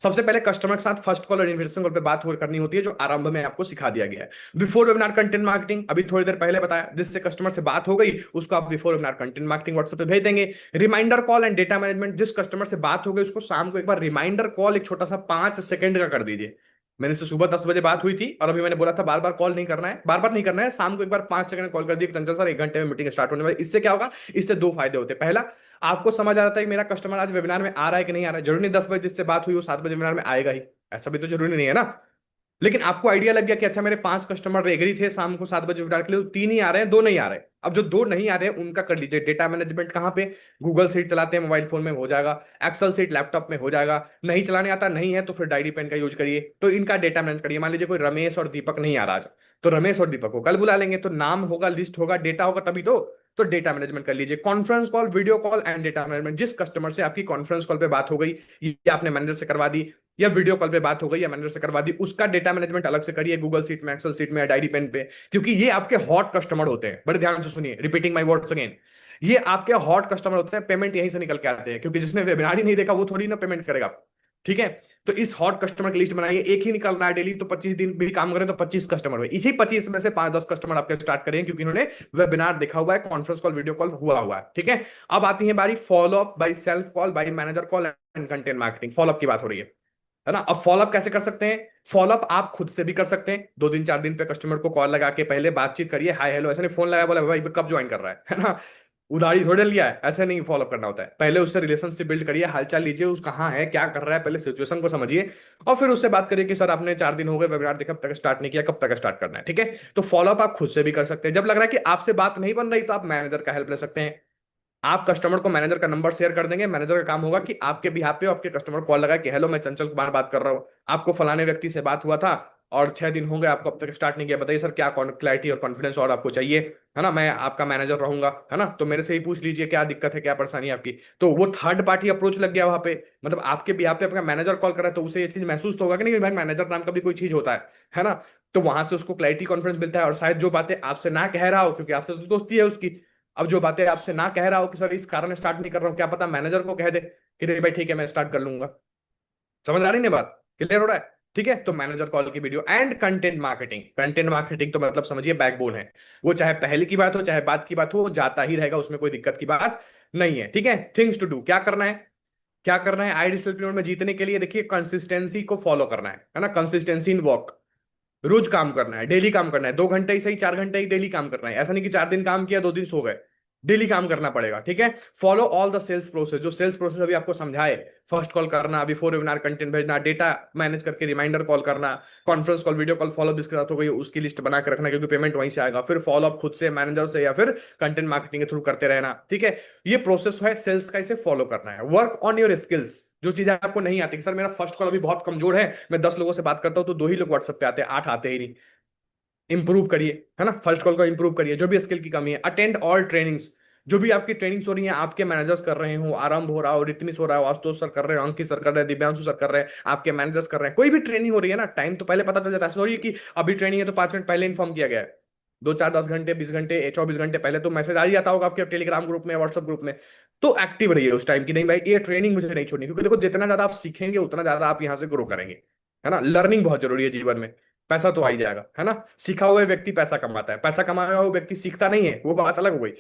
सबसे पहले कस्टमर के साथ फर्स्ट कॉल और इन्विटेशन कॉल पे बात हो करनी होती है, जो आरंभ में आपको सिखा दिया गया है। बिफोर वेबिनार कंटेंट मार्केटिंग, अभी थोड़ी देर पहले बताया, जिससे कस्टमर से बात हो गई उसको आप before webinar content marketing WhatsApp पे भेज देंगे। Reminder call and data management, जिस कस्टमर से बात हो गई उसको शाम को एक बार रिमाइंडर कॉल, एक छोटा सा 5 सेकंड का कर दीजिए। मैंने से सुबह 10 बजे बात हुई थी, और अभी मैंने बोला था बार बार कॉल नहीं करना है, बार बार नहीं करना है, शाम को एक बार 5 सेकंड कॉल कर दिए, चंचल सर 1 घंटे में मीटिंग स्टार्ट होने वाली। इससे क्या होगा, इससे दो फायदे होते हैं। पहला, आपको समझ आ जाता है कि मेरा कस्टमर आज वेबिनार में आ रहा है कि नहीं आ रहा है। जरूरी नहीं 10 बजे जिससे बात हुई वो 7 बजे वेबिनार में आएगा ही, ऐसा भी तो जरूरी नहीं है ना। लेकिन आपको आइडिया लग गया कि अच्छा मेरे 5 कस्टमर एग्री थे शाम को 7 बजे वेबिनार के लिए, तो 3 ही आ रहे हैं, 2 नहीं आ रहे। अब जो 2 नहीं आ रहे हैं उनका कर लीजिए डेटा मैनेजमेंट। कहाँ पे, गूगल शीट चलाते हैं मोबाइल फोन में हो जाएगा, एक्सेल शीट लैपटॉप में हो जाएगा, नहीं चलाने आता नहीं है तो फिर डायरी पेन का यूज करिए। तो इनका डेटा मैनेज करिए। मान लीजिए कोई रमेश और दीपक नहीं आ रहा आज, तो रमेश और दीपक को कल बुला लेंगे, तो नाम होगा, लिस्ट होगा, डेटा होगा, तभी तो डेटा मैनेजमेंट कर लीजिए। Conference call, video call and data management, जिस कस्टमर से आपकी कॉन्फ्रेंस कॉल पे बात हो गई, ये आपने मैनेजर से करवा दी, या वीडियो कॉल पे बात हो गई या मैनेजर से करवा दी, उसका डेटा मैनेजमेंट अलग से करिए, गूगल शीट में, एक्सेल शीट में, या डायरी पेन पे। क्योंकि ये आपके हॉट कस्टमर होते हैं, बड़े ध्यान से सुनिए, रिपीटिंग माय वर्ड्स अगेन। ये आपके हॉट कस्टमर होते हैं, पेमेंट यहीं से निकल के आते हैं, क्योंकि जिसने वेबिनार ही नहीं देखा वो थोड़ी ना पेमेंट करेगा, ठीक है। तो इस हॉट कस्टमर की लिस्ट बनाइए, एक ही निकल रहा है डेली, तो 25 दिन भी काम करें तो 25 कस्टमर हुए। इसी 25 में से 5-10 कस्टमर आपके स्टार्ट करें, क्योंकि इन्होंने वेबिनार देखा हुआ है, कॉन्फ्रेंस कॉल, वीडियो कॉल हुआ है, ठीक है। अब आती है बारी follow up by self call, by manager call and content marketing. Follow up की बात हो रही है ना। अब फॉलोअप कैसे कर सकते हैं, फॉलोअप आप खुद से भी कर सकते हैं। 2 दिन 4 दिन पे कस्टमर को कॉल लगा के पहले बातचीत करिए, हाय हेलो, ऐसे नहीं फोन लगाया बोला भाई कब ज्वाइन कर रहा है ना, उधारी थोड़े लिया है, ऐसे नहीं फॉलोअप करना होता है। पहले उससे रिलेशनशिप बिल्ड करिए, हालचाल लीजिए, उस कहाँ है, क्या कर रहा है, पहले सिचुएशन को समझिए, और फिर उससे बात करिए कि सर आपने 4 दिन हो गए वेबिनार देखा, अब तक स्टार्ट नहीं किया, कब तक स्टार्ट करना है, ठीक है। तो फॉलोअप आप खुद से भी कर सकते हैं। जब लग रहा है कि आपसे बात नहीं बन रही तो आप मैनेजर का हेल्प ले सकते हैं। आप कस्टमर को मैनेजर का नंबर शेयर कर देंगे, मैनेजर का काम होगा कि आपके बिहाफ पे आपके कस्टमर कॉल लगा कि हेलो मैं चंचल कुमार बात कर रहा हूँ, आपको फलाने व्यक्ति से बात हुआ था और 6 दिन हो गए, आपको अब तक स्टार्ट नहीं किया, बताइए सर क्या क्लैरिटी और कॉन्फिडेंस और आपको चाहिए, है ना, मैं आपका मैनेजर रहूंगा, है ना, तो मेरे से ही पूछ लीजिए क्या दिक्कत है, क्या परेशानी है आपकी। तो वो थर्ड पार्टी अप्रोच लग गया वहां पे, मतलब आपके बिहाफ पे आपका मैनेजर कॉल कर रहा है, तो उसे ये चीज महसूस तो होगा कि नहीं भाई मैनेजर नाम का भी कोई चीज होता है ना। तो वहां से उसको क्लैरिटी कॉन्फिडेंस मिलता है, और शायद जो बातें आपसे ना कह रहा हो, क्योंकि आपसे तो दोस्ती है उसकी, अब जो बातें आपसे ना कह रहा हो कि सर इस कारण स्टार्ट नहीं कर रहा हूं, क्या पता मैनेजर को कह दे कि नहीं भाई ठीक है मैं स्टार्ट कर लूंगा। समझ आ रही है बात, क्लियर हो रहा है, ठीक है। तो मैनेजर कॉल की video and content marketing. Content marketing तो मतलब समझिए बैकबोन है, वो चाहे पहले की बात हो चाहे बाद की बात हो, वो जाता ही रहेगा, उसमें कोई दिक्कत की बात नहीं है, ठीक है। थिंग्स टू डू, क्या करना है, क्या करना है आई डिसिप्लिन में जीतने के लिए, देखिए कंसिस्टेंसी को फॉलो करना है ना, कंसिस्टेंसी इन वर्क। रोज काम करना है, डेली काम करना है, 2 घंटे ही सही, 4 घंटे ही डेली काम करना है। ऐसा नहीं कि 4 दिन काम किया 2 दिन सो गए, डेली काम करना पड़ेगा, ठीक है। Follow all the sales process, जो सेल्स प्रोसेस अभी आपको समझाए, फर्स्ट कॉल करना, बिफोर वेबिनार कंटेंट भेजना, डेटा मैनेज करके रिमाइंडर कॉल करना, conference call, video call, follow जिसके साथ हो गई उसकी लिस्ट बना के रखना, क्योंकि पेमेंट वहीं से आएगा। फिर फॉलो अप खुद से, मैनेजर से, या फिर कंटेंट मार्केटिंग के थ्रू करते रहना, ठीक है। ये प्रोसेस है सेल्स का, इसे फॉलो करना है। वर्क ऑन योर स्किल्स, जो चीजें आपको नहीं आती कि सर मेरा फर्स्ट कॉल अभी बहुत कमजोर है, मैं 10 लोगों से बात करता हूँ तो 2 ही लोग व्हाट्सएप पे आते हैं, 8 आते ही नहीं। इंप्रूव करिए, है ना, फर्स्ट कॉल को इंप्रूव करिए, जो भी स्किल की कमी है। अटेंड ऑल ट्रेनिंग्स, जो भी आपकी ट्रेनिंग्स हो रही हैं, आपके मैनेजर्स कर रहे हो, आरंभ हो रहा हो, रितनीश हो रहा हो, आशुतोष सर कर रहे हो, अंकित सर कर रहे हैं, दिव्यांशु सर कर रहे हैं, आपके मैनेजर्स कर रहे हैं, कोई भी ट्रेनिंग हो रही है ना, टाइम तो पहले पता चल जाता है। सॉरी कि अभी ट्रेनिंग है तो 5 मिनट पहले इन्फॉर्म किया गया है, 2 4 10 घंटे 20 घंटे 24 घंटे पहले तो मैसेज आ ही जाता होगा आपके टेलीग्राम ग्रुप में, व्हाट्सएप ग्रुप में। तो एक्टिव रहिए उस टाइम की, नहीं भाई ये ट्रेनिंग मुझे नहीं छोड़नी, क्योंकि देखो जितना ज्यादा आप सीखेंगे उतना ज्यादा आप यहाँ से ग्रो करेंगे, है ना। लर्निंग बहुत जरूरी है जीवन में, पैसा तो आ ही जाएगा, है ना। सीखा हुआ व्यक्ति पैसा कमाता है, पैसा कमाया हुआ व्यक्ति सीखता नहीं है, वो बात अलग हो गई।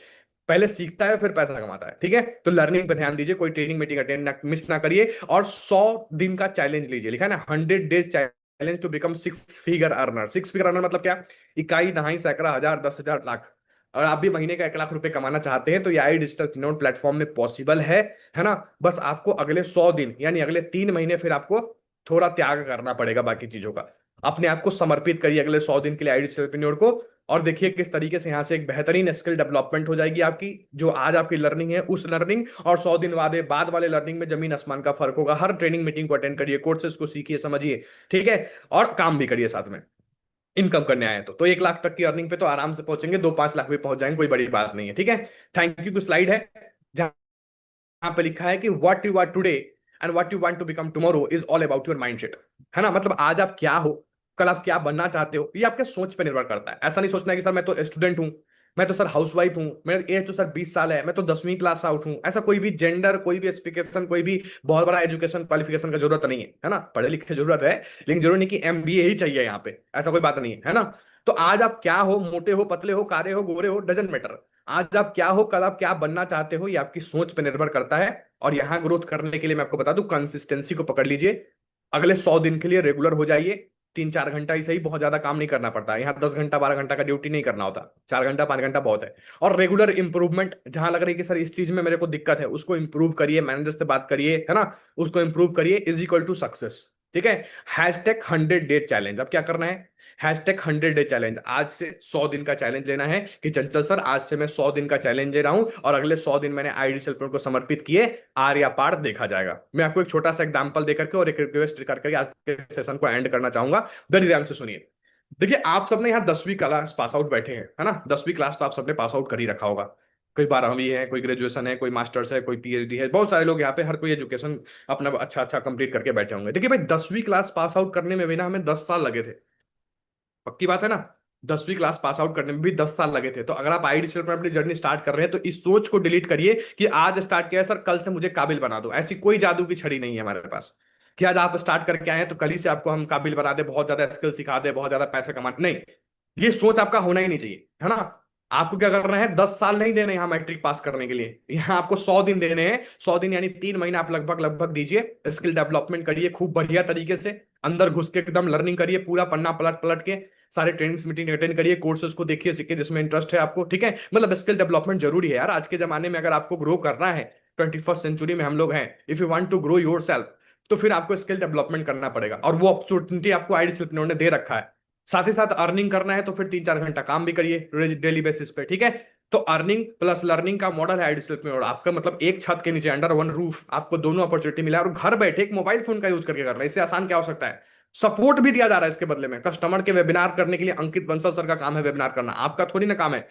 पहले सीखता है फिर पैसा कमाता है, ठीक है। तो लर्निंग पे ध्यान दीजिए, कोई ट्रेनिंग मीटिंग अटेंड ना मिस ना करिए, और 100 दिन का चैलेंज लीजिए, लिखा है ना 100 days challenge to become 6 figure earner. 6 figure earner मतलब क्या? इकाई, दहाई, सैकड़ा, हजार, 10,000, लाख। और आप भी महीने का 1 लाख रुपए कमाना चाहते हैं तो ये आई डिजिटल फिनोन प्लेटफॉर्म में पॉसिबल है ना। बस आपको अगले 100 दिन यानी अगले 3 महीने फिर आपको थोड़ा त्याग करना पड़ेगा बाकी चीजों का। अपने आप को समर्पित करिए अगले 100 दिन के लिए आई डिजिटल फिनोन को, और देखिए किस तरीके से यहाँ से एक बेहतरीन स्किल डेवलपमेंट हो जाएगी आपकी। जो आज आपकी लर्निंग है उस लर्निंग और 100 दिन बाद वाले लर्निंग में जमीन आसमान का फर्क होगा। हर ट्रेनिंग मीटिंग को अटेंड करिए, कोर्सेज को सीखिए, समझिए, ठीक है। और काम भी करिए साथ में, इनकम करने आए तो 1 लाख तक की अर्निंग पे तो आराम से पहुंचेंगे, 2-5 लाख भी पहुंच जाएंगे, कोई बड़ी बात नहीं है, ठीक है। Thank you. स्लाइड है जहां पे लिखा है कि what you are today and what you want to become tomorrow is all about your mindset, है ना। मतलब आज आप क्या हो, कल आप क्या बनना चाहते हो, ये आपके सोच पे निर्भर करता है। ऐसा नहीं सोचना है कि सर मैं तो स्टूडेंट हूं, मैं तो सर हाउसवाइफ हूं, मेरी एज तो सर 20 साल है, मैं तो 10वीं क्लास आउट हूं। ऐसा कोई भी जेंडर, कोई भी स्पेसिफिकेशन, कोई भी बहुत बड़ा एजुकेशन क्वालिफिकेशन का जरूरत नहीं है ना। पढ़े लिखे जरूरत है, लेकिन जरूरी नहीं कि एमबीए ही चाहिए यहाँ पे, ऐसा कोई बात नहीं है ना। तो आज आप क्या हो, मोटे हो, पतले हो, काले हो, गोरे हो, डजेंट मैटर। आज आप क्या हो, कल आप क्या बनना चाहते हो, ये आपकी सोच पे निर्भर करता है। और यहां ग्रोथ करने के लिए मैं आपको बता दूं, कंसिस्टेंसी को पकड़ लीजिए। अगले 100 दिन के लिए रेगुलर हो जाइए। 3-4 घंटा ही सही, बहुत ज्यादा काम नहीं करना पड़ता है यहाँ। 10 घंटा 12 घंटा का ड्यूटी नहीं करना होता, 4 घंटा 5 घंटा बहुत है। और रेगुलर इंप्रूवमेंट, जहां लग रही है कि सर इस चीज में मेरे को दिक्कत है, उसको इंप्रूव करिए, मैनेजर से बात करिए, है ना। उसको इंप्रूव करिए, इज इक्वल टू सक्सेस, ठीक है। #100 डे चैलेंज, अब क्या करना है? #100 डे चैलेंज, आज से 100 दिन का चैलेंज लेना है कि चंचल सर आज से मैं 100 दिन का चैलेंज ले रहा हूं और अगले 100 दिन मैंने आईडी सेल्फर को समर्पित किए, आर या पार देखा जाएगा। मैं आपको एक छोटा सा एग्जांपल देकर के और एक रिक्वेस्ट करके आज के सेशन को एंड करना चाहूंगा। बड़ी ध्यान से सुनिए। देखिए आप सबने यहाँ 10वीं क्लास पास आउट बैठे हैं, है ना। 10वीं क्लास तो आप सबने पास आउट कर ही रखा होगा। कोई 12वीं है, कोई ग्रेजुएशन है, कोई मास्टर्स है, कोई पीएचडी है, बहुत सारे लोग यहाँ पे हर कोई एजुकेशन अपना अच्छा अच्छा कंप्लीट करके बैठे होंगे। देखिए भाई 10वीं क्लास पास आउट करने में भी ना हमें 10 साल लगे थे, पक्की बात है ना। 10वीं क्लास पास आउट करने में भी 10 साल लगे थे। तो अगर आप आईडी सेल पर अपनी जर्नी स्टार्ट कर रहे हैं तो इस सोच को डिलीट करिए कि आज स्टार्ट किया है सर, कल से मुझे काबिल बना दो। ऐसी कोई जादू की छड़ी नहीं है हमारे पास कि आज आप स्टार्ट करके आए हैं तो कल ही से आपको हम काबिल बना दे, बहुत ज्यादा स्किल सिखा दे, बहुत ज्यादा पैसे कमा, नहीं। ये सोच आपका होना ही नहीं चाहिए, है ना। आपको क्या करना है, 10 साल नहीं देने यहाँ मैट्रिक पास करने के लिए, यहाँ आपको 100 दिन देने हैं। 100 दिन यानी 3 महीना आप लगभग लगभग दीजिए, स्किल डेवलपमेंट करिए खूब बढ़िया तरीके से, अंदर घुस के एकदम लर्निंग करिए, पूरा पन्ना पलट पलट के सारे ट्रेनिंग्स मीटिंग अटेंड करिए, कोर्सेज को देखिए, सीखिए जिसमें इंटरेस्ट है आपको, ठीक है। मतलब स्किल डेवलपमेंट जरूरी है यार आज के जमाने में। अगर आपको ग्रो करना है, 21st सेंचुरी में हम लोग हैं, if you want to grow yourself, तो फिर आपको स्किल डेवलपमेंट करना पड़ेगा, और वो अपॉर्चुनिटी आपको आईडी सेल्फ ने दे रखा है। साथ ही साथ अर्निंग करना है तो फिर 3-4 घंटा काम भी करिए डेली बेसिस पे, ठीक है। तो अर्निंग प्लस लर्निंग का मॉडल है आईडी सेल्फ में, और आपका मतलब एक छत के नीचे, अंडर वन रूफ, आपको दोनों अपॉर्चुनिटी मिला है, और घर बैठे एक मोबाइल फोन का यूज करके कर रहे हैं। इससे आसान क्या हो सकता है? सपोर्ट भी दिया जा रहा है इसके बदले में। कस्टमर के वेबिनार करने के लिए अंकित बंसल सर का काम है वेबिनार करना, आपका थोड़ी ना काम है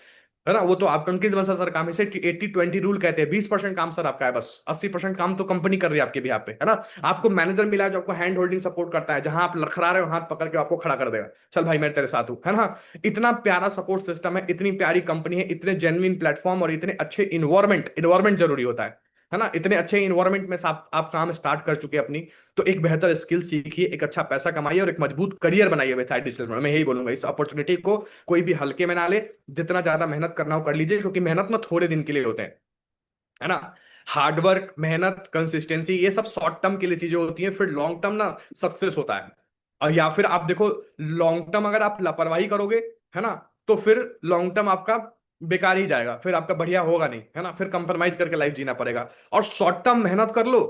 ना। वो तो आपका अंकित बंसल सर काम है, इसे 80-20 रूल कहते हैं। 20% काम सर आपका है, बस 80% काम तो कंपनी कर रही है आपके भी पे, है ना। आपको मैनेजर मिला है जो आपको हैंड होल्डिंग सपोर्ट करता है, जहां आप लड़खड़ा रहे हो हाथ पकड़ के आपको खड़ा कर देगा, चल भाई मैं तेरे साथ हूं, है ना। इतना प्यारा सपोर्ट सिस्टम है, इतनी प्यारी कंपनी है, इतने जेन्युइन प्लेटफॉर्म और इतने अच्छे इन्वायरमेंट, इन्वायरमेंट जरूरी होता है ना। इतने अच्छे इन्वायरमेंट में आप काम स्टार्ट कर चुके हैं अपनी। तो एक बेहतर स्किल सीखिए, एक अच्छा पैसा कमाइए और एक मजबूत करियर बनाइए विद डिजिटल। मैं यही बोलूंगा, इस अपॉर्चुनिटी को कोई भी हल्के में ना ले, जितना ज्यादा मेहनत करना हो कर लीजिए, क्योंकि मेहनत में थोड़े दिन के लिए होते हैं, है ना। हार्डवर्क, मेहनत, कंसिस्टेंसी, ये सब शॉर्ट टर्म के लिए चीजें होती हैं, फिर लॉन्ग टर्म ना सक्सेस होता है। और या फिर आप देखो, लॉन्ग टर्म अगर आप लापरवाही करोगे, है ना, तो फिर लॉन्ग टर्म आपका बेकार ही जाएगा, फिर आपका बढ़िया होगा नहीं, है ना। फिर कंप्रोमाइज करके लाइफ जीना पड़ेगा। और शॉर्ट टर्म मेहनत कर लो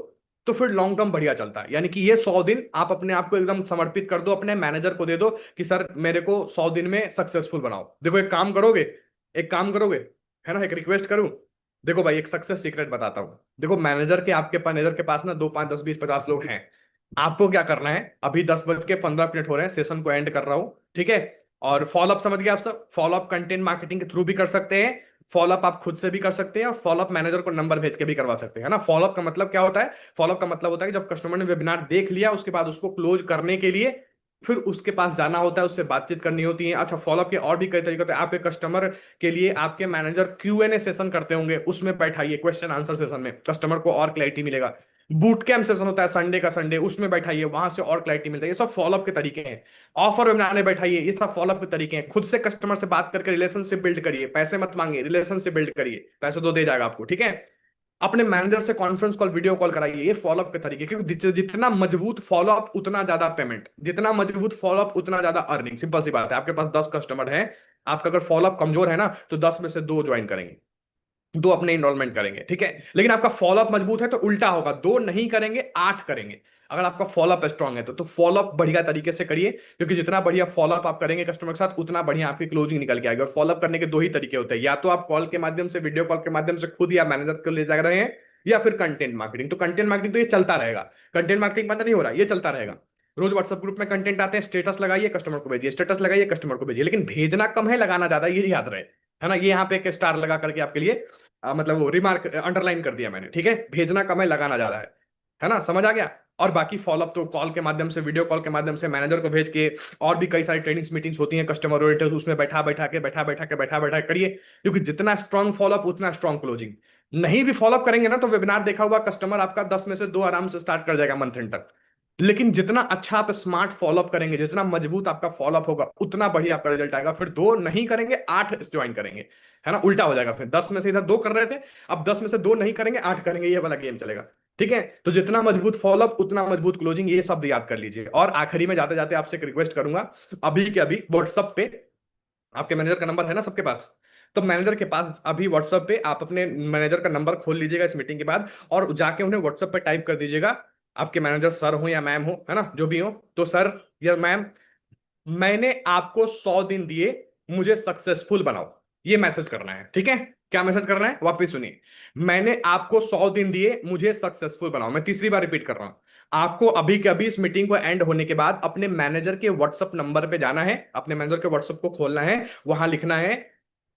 तो फिर लॉन्ग टर्म बढ़िया चलता है। यानी कि ये 100 दिन आप अपने आप को एकदम समर्पित कर दो, अपने मैनेजर को दे दो कि सर मेरे को 100 दिन में सक्सेसफुल बनाओ। देखो एक काम करोगे, एक काम करोगे, है ना, एक रिक्वेस्ट करूं। देखो भाई एक सक्सेस सीक्रेट बताता हूं। देखो मैनेजर के पास ना 2 5 10 20 50 लोग हैं। आपको क्या करना है, अभी 10:15 हो रहे हैं, सेशन को एंड कर रहा हूं, ठीक है। और फॉलोअप समझ गए आप सब? फॉलोअप कंटेंट मार्केटिंग के थ्रू भी कर सकते हैं, फॉलोअप आप खुद से भी कर सकते हैं, और फॉलोअप मैनेजर को नंबर भेज के भी करवा सकते हैं, है ना। फॉलोअप का मतलब क्या होता है? फॉलोअप का मतलब होता है कि जब कस्टमर ने वेबिनार देख लिया उसके बाद उसको क्लोज करने के लिए फिर उसके पास जाना होता है, उससे बातचीत करनी होती है। अच्छा, फॉलोअप के और भी कई तरीके होते हैं। आपके कस्टमर के लिए आपके मैनेजर Q&A सेशन करते होंगे, उसमें बैठाइए, क्वेश्चन आंसर सेशन में कस्टमर को और क्लैरिटी मिलेगा। बूट कैंप सेशन होता है संडे का संडे, उसमें बैठाइए, वहां से और क्लैरिटी मिलता है। ये सब फॉलोअप के तरीके हैं। ऑफर वेबिनार में बैठाइए, ये सब फॉलोअप के तरीके हैं। खुद से कस्टमर से बात करके रिलेशनशिप बिल्ड करिए, पैसे मत मांगिए, रिलेशनशिप बिल्ड करिए, पैसे तो दे जाएगा आपको, ठीक है। अपने मैनेजर से कॉन्फ्रेंस कॉल, वीडियो कॉल कराइए, ये फॉलोअप के तरीके, क्योंकि जितना मजबूत फॉलोअप उतना ज्यादा पेमेंट, जितना मजबूत फॉलोअप उतना ज्यादा अर्निंग। सिंपल सी बात है, आपके पास 10 कस्टमर है, आपका अगर फॉलोअप कमजोर है ना, तो 10 में से 2 ज्वाइन करेंगे, 2 अपने इनरोलमेंट करेंगे, ठीक है। लेकिन आपका फॉलोअप मजबूत है तो उल्टा होगा, 2 नहीं करेंगे, 8 करेंगे। अगर आपका फॉलोअप स्ट्रांग है तो फॉलोअप बढ़िया तरीके से करिए, क्योंकि जितना बढ़िया फॉलोअप आप करेंगे कस्टमर के साथ, उतना बढ़िया आपकी क्लोजिंग निकल के आएगी। और फॉलोअप करने के 2 ही तरीके होते हैं, या तो आप कॉल के माध्यम से, वीडियो कॉल के माध्यम से खुद या मैनेजर को ले जा रहे हैं, या फिर कंटेंट मार्केटिंग। तो कंटेंट मार्केटिंग तो ये चलता रहेगा, कंटेंट मार्केटिंग बंद नहीं हो रहा, ये चलता रहेगा। रोज व्हाट्सएप ग्रुप में कंटेंट आते हैं, स्टेटस लगाइए, कस्टमर को भेजिए, स्टेटस लगाइए, कस्टमर को भेजिए, लेकिन भेजना कम है, लगाना ज्यादा है, ये याद रहे, है ना। ये यहाँ पे एक स्टार लगा करके आपके लिए मतलब वो रिमार्क अंडरलाइन कर दिया मैंने, ठीक है। भेजना कम है, लगाना ज्यादा है ना, समझ आ गया। और बाकी फॉलोअप तो कॉल के माध्यम से, वीडियो कॉल के माध्यम से, मैनेजर को भेज के, और भी कई सारी ट्रेनिंग्स मीटिंग्स होती हैं कस्टमर ओरिएंटेड, उसमें बैठा बैठा के करिए, क्योंकि जितना स्ट्रांग फॉलोअप उतना स्ट्रांग क्लोजिंग। नहीं भी फॉलोअप करेंगे ना, तो वेबिनार देखा हुआ कस्टमर आपका 10 में से 2 आराम से स्टार्ट कर जाएगा मंथ एंड तक। लेकिन जितना अच्छा आप स्मार्ट फॉलोअप करेंगे, जितना मजबूत आपका फॉलोअप होगा, उतना बढ़िया आपका रिजल्ट आएगा। फिर 2 नहीं करेंगे, 8 ज्वाइन करेंगे, है ना, उल्टा हो जाएगा। फिर 10 में से इधर 2 कर रहे थे, अब 10 में से 2 नहीं करेंगे, 8 करेंगे, ये वाला गेम चलेगा, ठीक है। तो जितना मजबूत फॉलोअप उतना मजबूत क्लोजिंग, ये शब्द याद कर लीजिए। और आखिरी में जाते जाते आपसे एक रिक्वेस्ट करूंगा, अभी के अभी व्हाट्सएप पे आपके मैनेजर का नंबर है ना सबके पास, तो मैनेजर के पास अभी व्हाट्सएप पे आप अपने मैनेजर का नंबर खोल लीजिएगा इस मीटिंग के बाद, और जाके उन्हें व्हाट्सएप पे टाइप कर दीजिएगा, आपके मैनेजर सर हो या मैम हो, है ना, जो भी हो, तो सर या मैम, मैंने आपको 100 दिन दिए, मुझे सक्सेसफुल बनाओ। ये मैसेज करना है, ठीक है। क्या मैसेज करना है, वापिस सुनिए। मैंने आपको 100 दिन दिए, मुझे सक्सेसफुल बनाओ। मैं तीसरी बार रिपीट कर रहा हूं। आपको अभी के अभी इस मीटिंग को एंड होने के बाद अपने मैनेजर के व्हाट्सएप नंबर पे जाना है, अपने मैनेजर के व्हाट्सएप को खोलना है, वहां लिखना है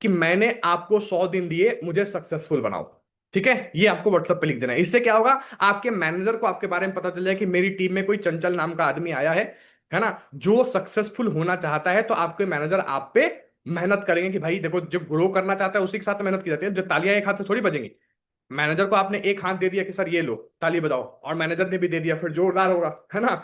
कि मैंने आपको 100 दिन दिए, मुझे सक्सेसफुल बनाओ, ठीक है। ये आपको व्हाट्सएप पे लिख देना है। इससे क्या होगा, आपके मैनेजर को आपके बारे में पता चल जाए कि मेरी टीम में कोई चंचल नाम का आदमी आया है ना, जो सक्सेसफुल होना चाहता है। तो आपके मैनेजर आप पे मेहनत करेंगे कि भाई देखो, जो ग्रो करना चाहता है उसी के साथ मेहनत की जाती है, जो तालियां एक हाथ से थोड़ी बजेंगी। मैनेजर को आपने एक हाथ दे दिया कि सर ये लो ताली बजाओ, और मैनेजर ने भी दे दिया, फिर जोरदार होगा, है ना।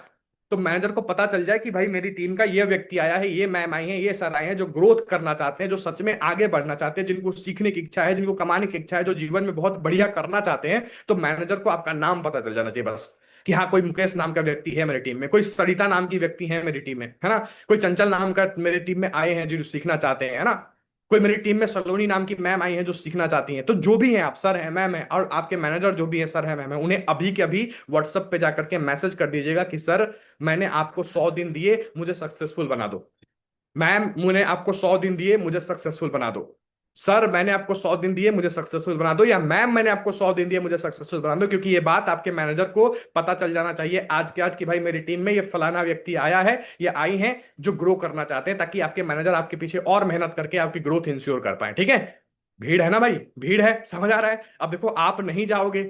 तो मैनेजर को पता चल जाए कि भाई मेरी टीम का ये व्यक्ति आया है, ये मैम आई है, ये सर आए हैं, जो ग्रोथ करना चाहते हैं, जो सच में आगे बढ़ना चाहते हैं, जिनको सीखने की इच्छा है, जिनको कमाने की इच्छा है, जो जीवन में बहुत बढ़िया करना चाहते हैं। तो मैनेजर को आपका नाम पता चल जाना चाहिए बस, कि हाँ कोई मुकेश नाम का व्यक्ति है मेरी टीम में, कोई सरिता नाम की व्यक्ति है मेरी टीम में, है ना, कोई चंचल नाम का मेरी टीम में आए हैं जो सीखना चाहते हैं, है ना, कोई मेरी टीम में सलोनी नाम की मैम आई है जो सीखना चाहती हैं। तो जो भी हैं आप, सर है, मैम है, और आपके मैनेजर जो भी है, सर है, मैम है, उन्हें अभी के अभी व्हाट्सएप पे जाकर के मैसेज कर दीजिएगा कि सर मैंने आपको 100 दिन दिए, मुझे सक्सेसफुल बना दो। मैम मैंने आपको 100 दिन दिए, मुझे सक्सेसफुल बना दो। सर मैंने आपको 100 दिन दिए, मुझे सक्सेसफुल बना दो। या मैम मैंने आपको 100 दिन दिए, मुझे सक्सेसफुल बना दो। क्योंकि ये बात आपके मैनेजर को पता चल जाना चाहिए आज के आज, कि भाई मेरी टीम में ये फलाना व्यक्ति आया है, ये आई हैं जो ग्रो करना चाहते हैं, ताकि आपके मैनेजर आपके पीछे और मेहनत करके आपकी ग्रोथ इंश्योर कर पाए, ठीक है। भीड़ है ना भाई, भीड़ है, समझ आ रहा है। अब देखो, आप नहीं जाओगे,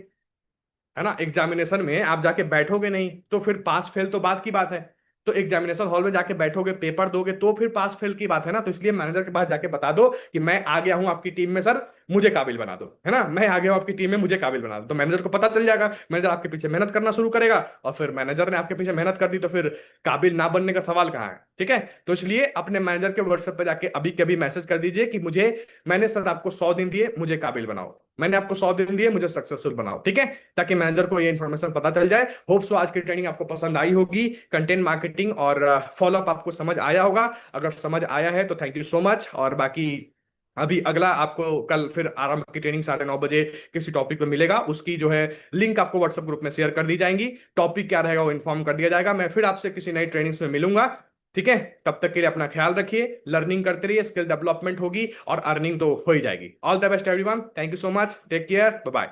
है ना, एग्जामिनेशन में आप जाके बैठोगे नहीं, तो फिर पास फेल तो बात की बात है। तो एग्जामिनेशन हॉल में जाके बैठोगे, पेपर दोगे, तो फिर पास फेल की बात है ना। तो इसलिए मैनेजर के पास जाके बता दो कि मैं आ गया हूं आपकी टीम में सर, मुझे काबिल बना दो, है ना, मैं आ गया हूं आपकी टीम में, मुझे काबिल बना दो। तो मैनेजर को पता चल जाएगा, मैनेजर आपके पीछे मेहनत करना शुरू करेगा, और फिर मैनेजर ने आपके पीछे मेहनत कर दी तो फिर काबिल ना बनने का सवाल कहाँ है, ठीक है। तो इसलिए अपने मैनेजर के व्हाट्सएप पे जाके अभी के अभी मैसेज कर दीजिए कि मैंने सर आपको 100 दिन दिए, मुझे काबिल बनाओ, मैंने आपको 100 दिन दिए, मुझे सक्सेसफुल बनाओ, ठीक है। ताकि मैनेजर को ये इन्फॉर्मेशन पता चल जाए। होप सो आज की ट्रेनिंग आपको पसंद आई होगी, कंटेंट मार्केटिंग और फॉलोअप आपको समझ आया होगा। अगर समझ आया है तो थैंक यू सो मच। और बाकी अभी अगला आपको कल फिर आरंभ की ट्रेनिंग 9:30 बजे किसी टॉपिक पे मिलेगा, उसकी जो है लिंक आपको व्हाट्सएप ग्रुप में शेयर कर दी जाएंगी। टॉपिक क्या रहेगा वो इन्फॉर्म कर दिया जाएगा। मैं फिर आपसे किसी नई ट्रेनिंग्स में मिलूंगा, ठीक है। तब तक के लिए अपना ख्याल रखिए, लर्निंग करते रहिए, स्किल डेवलपमेंट होगी और अर्निंग तो हो ही जाएगी। All the best everyone, thank you so much, take care, bye bye.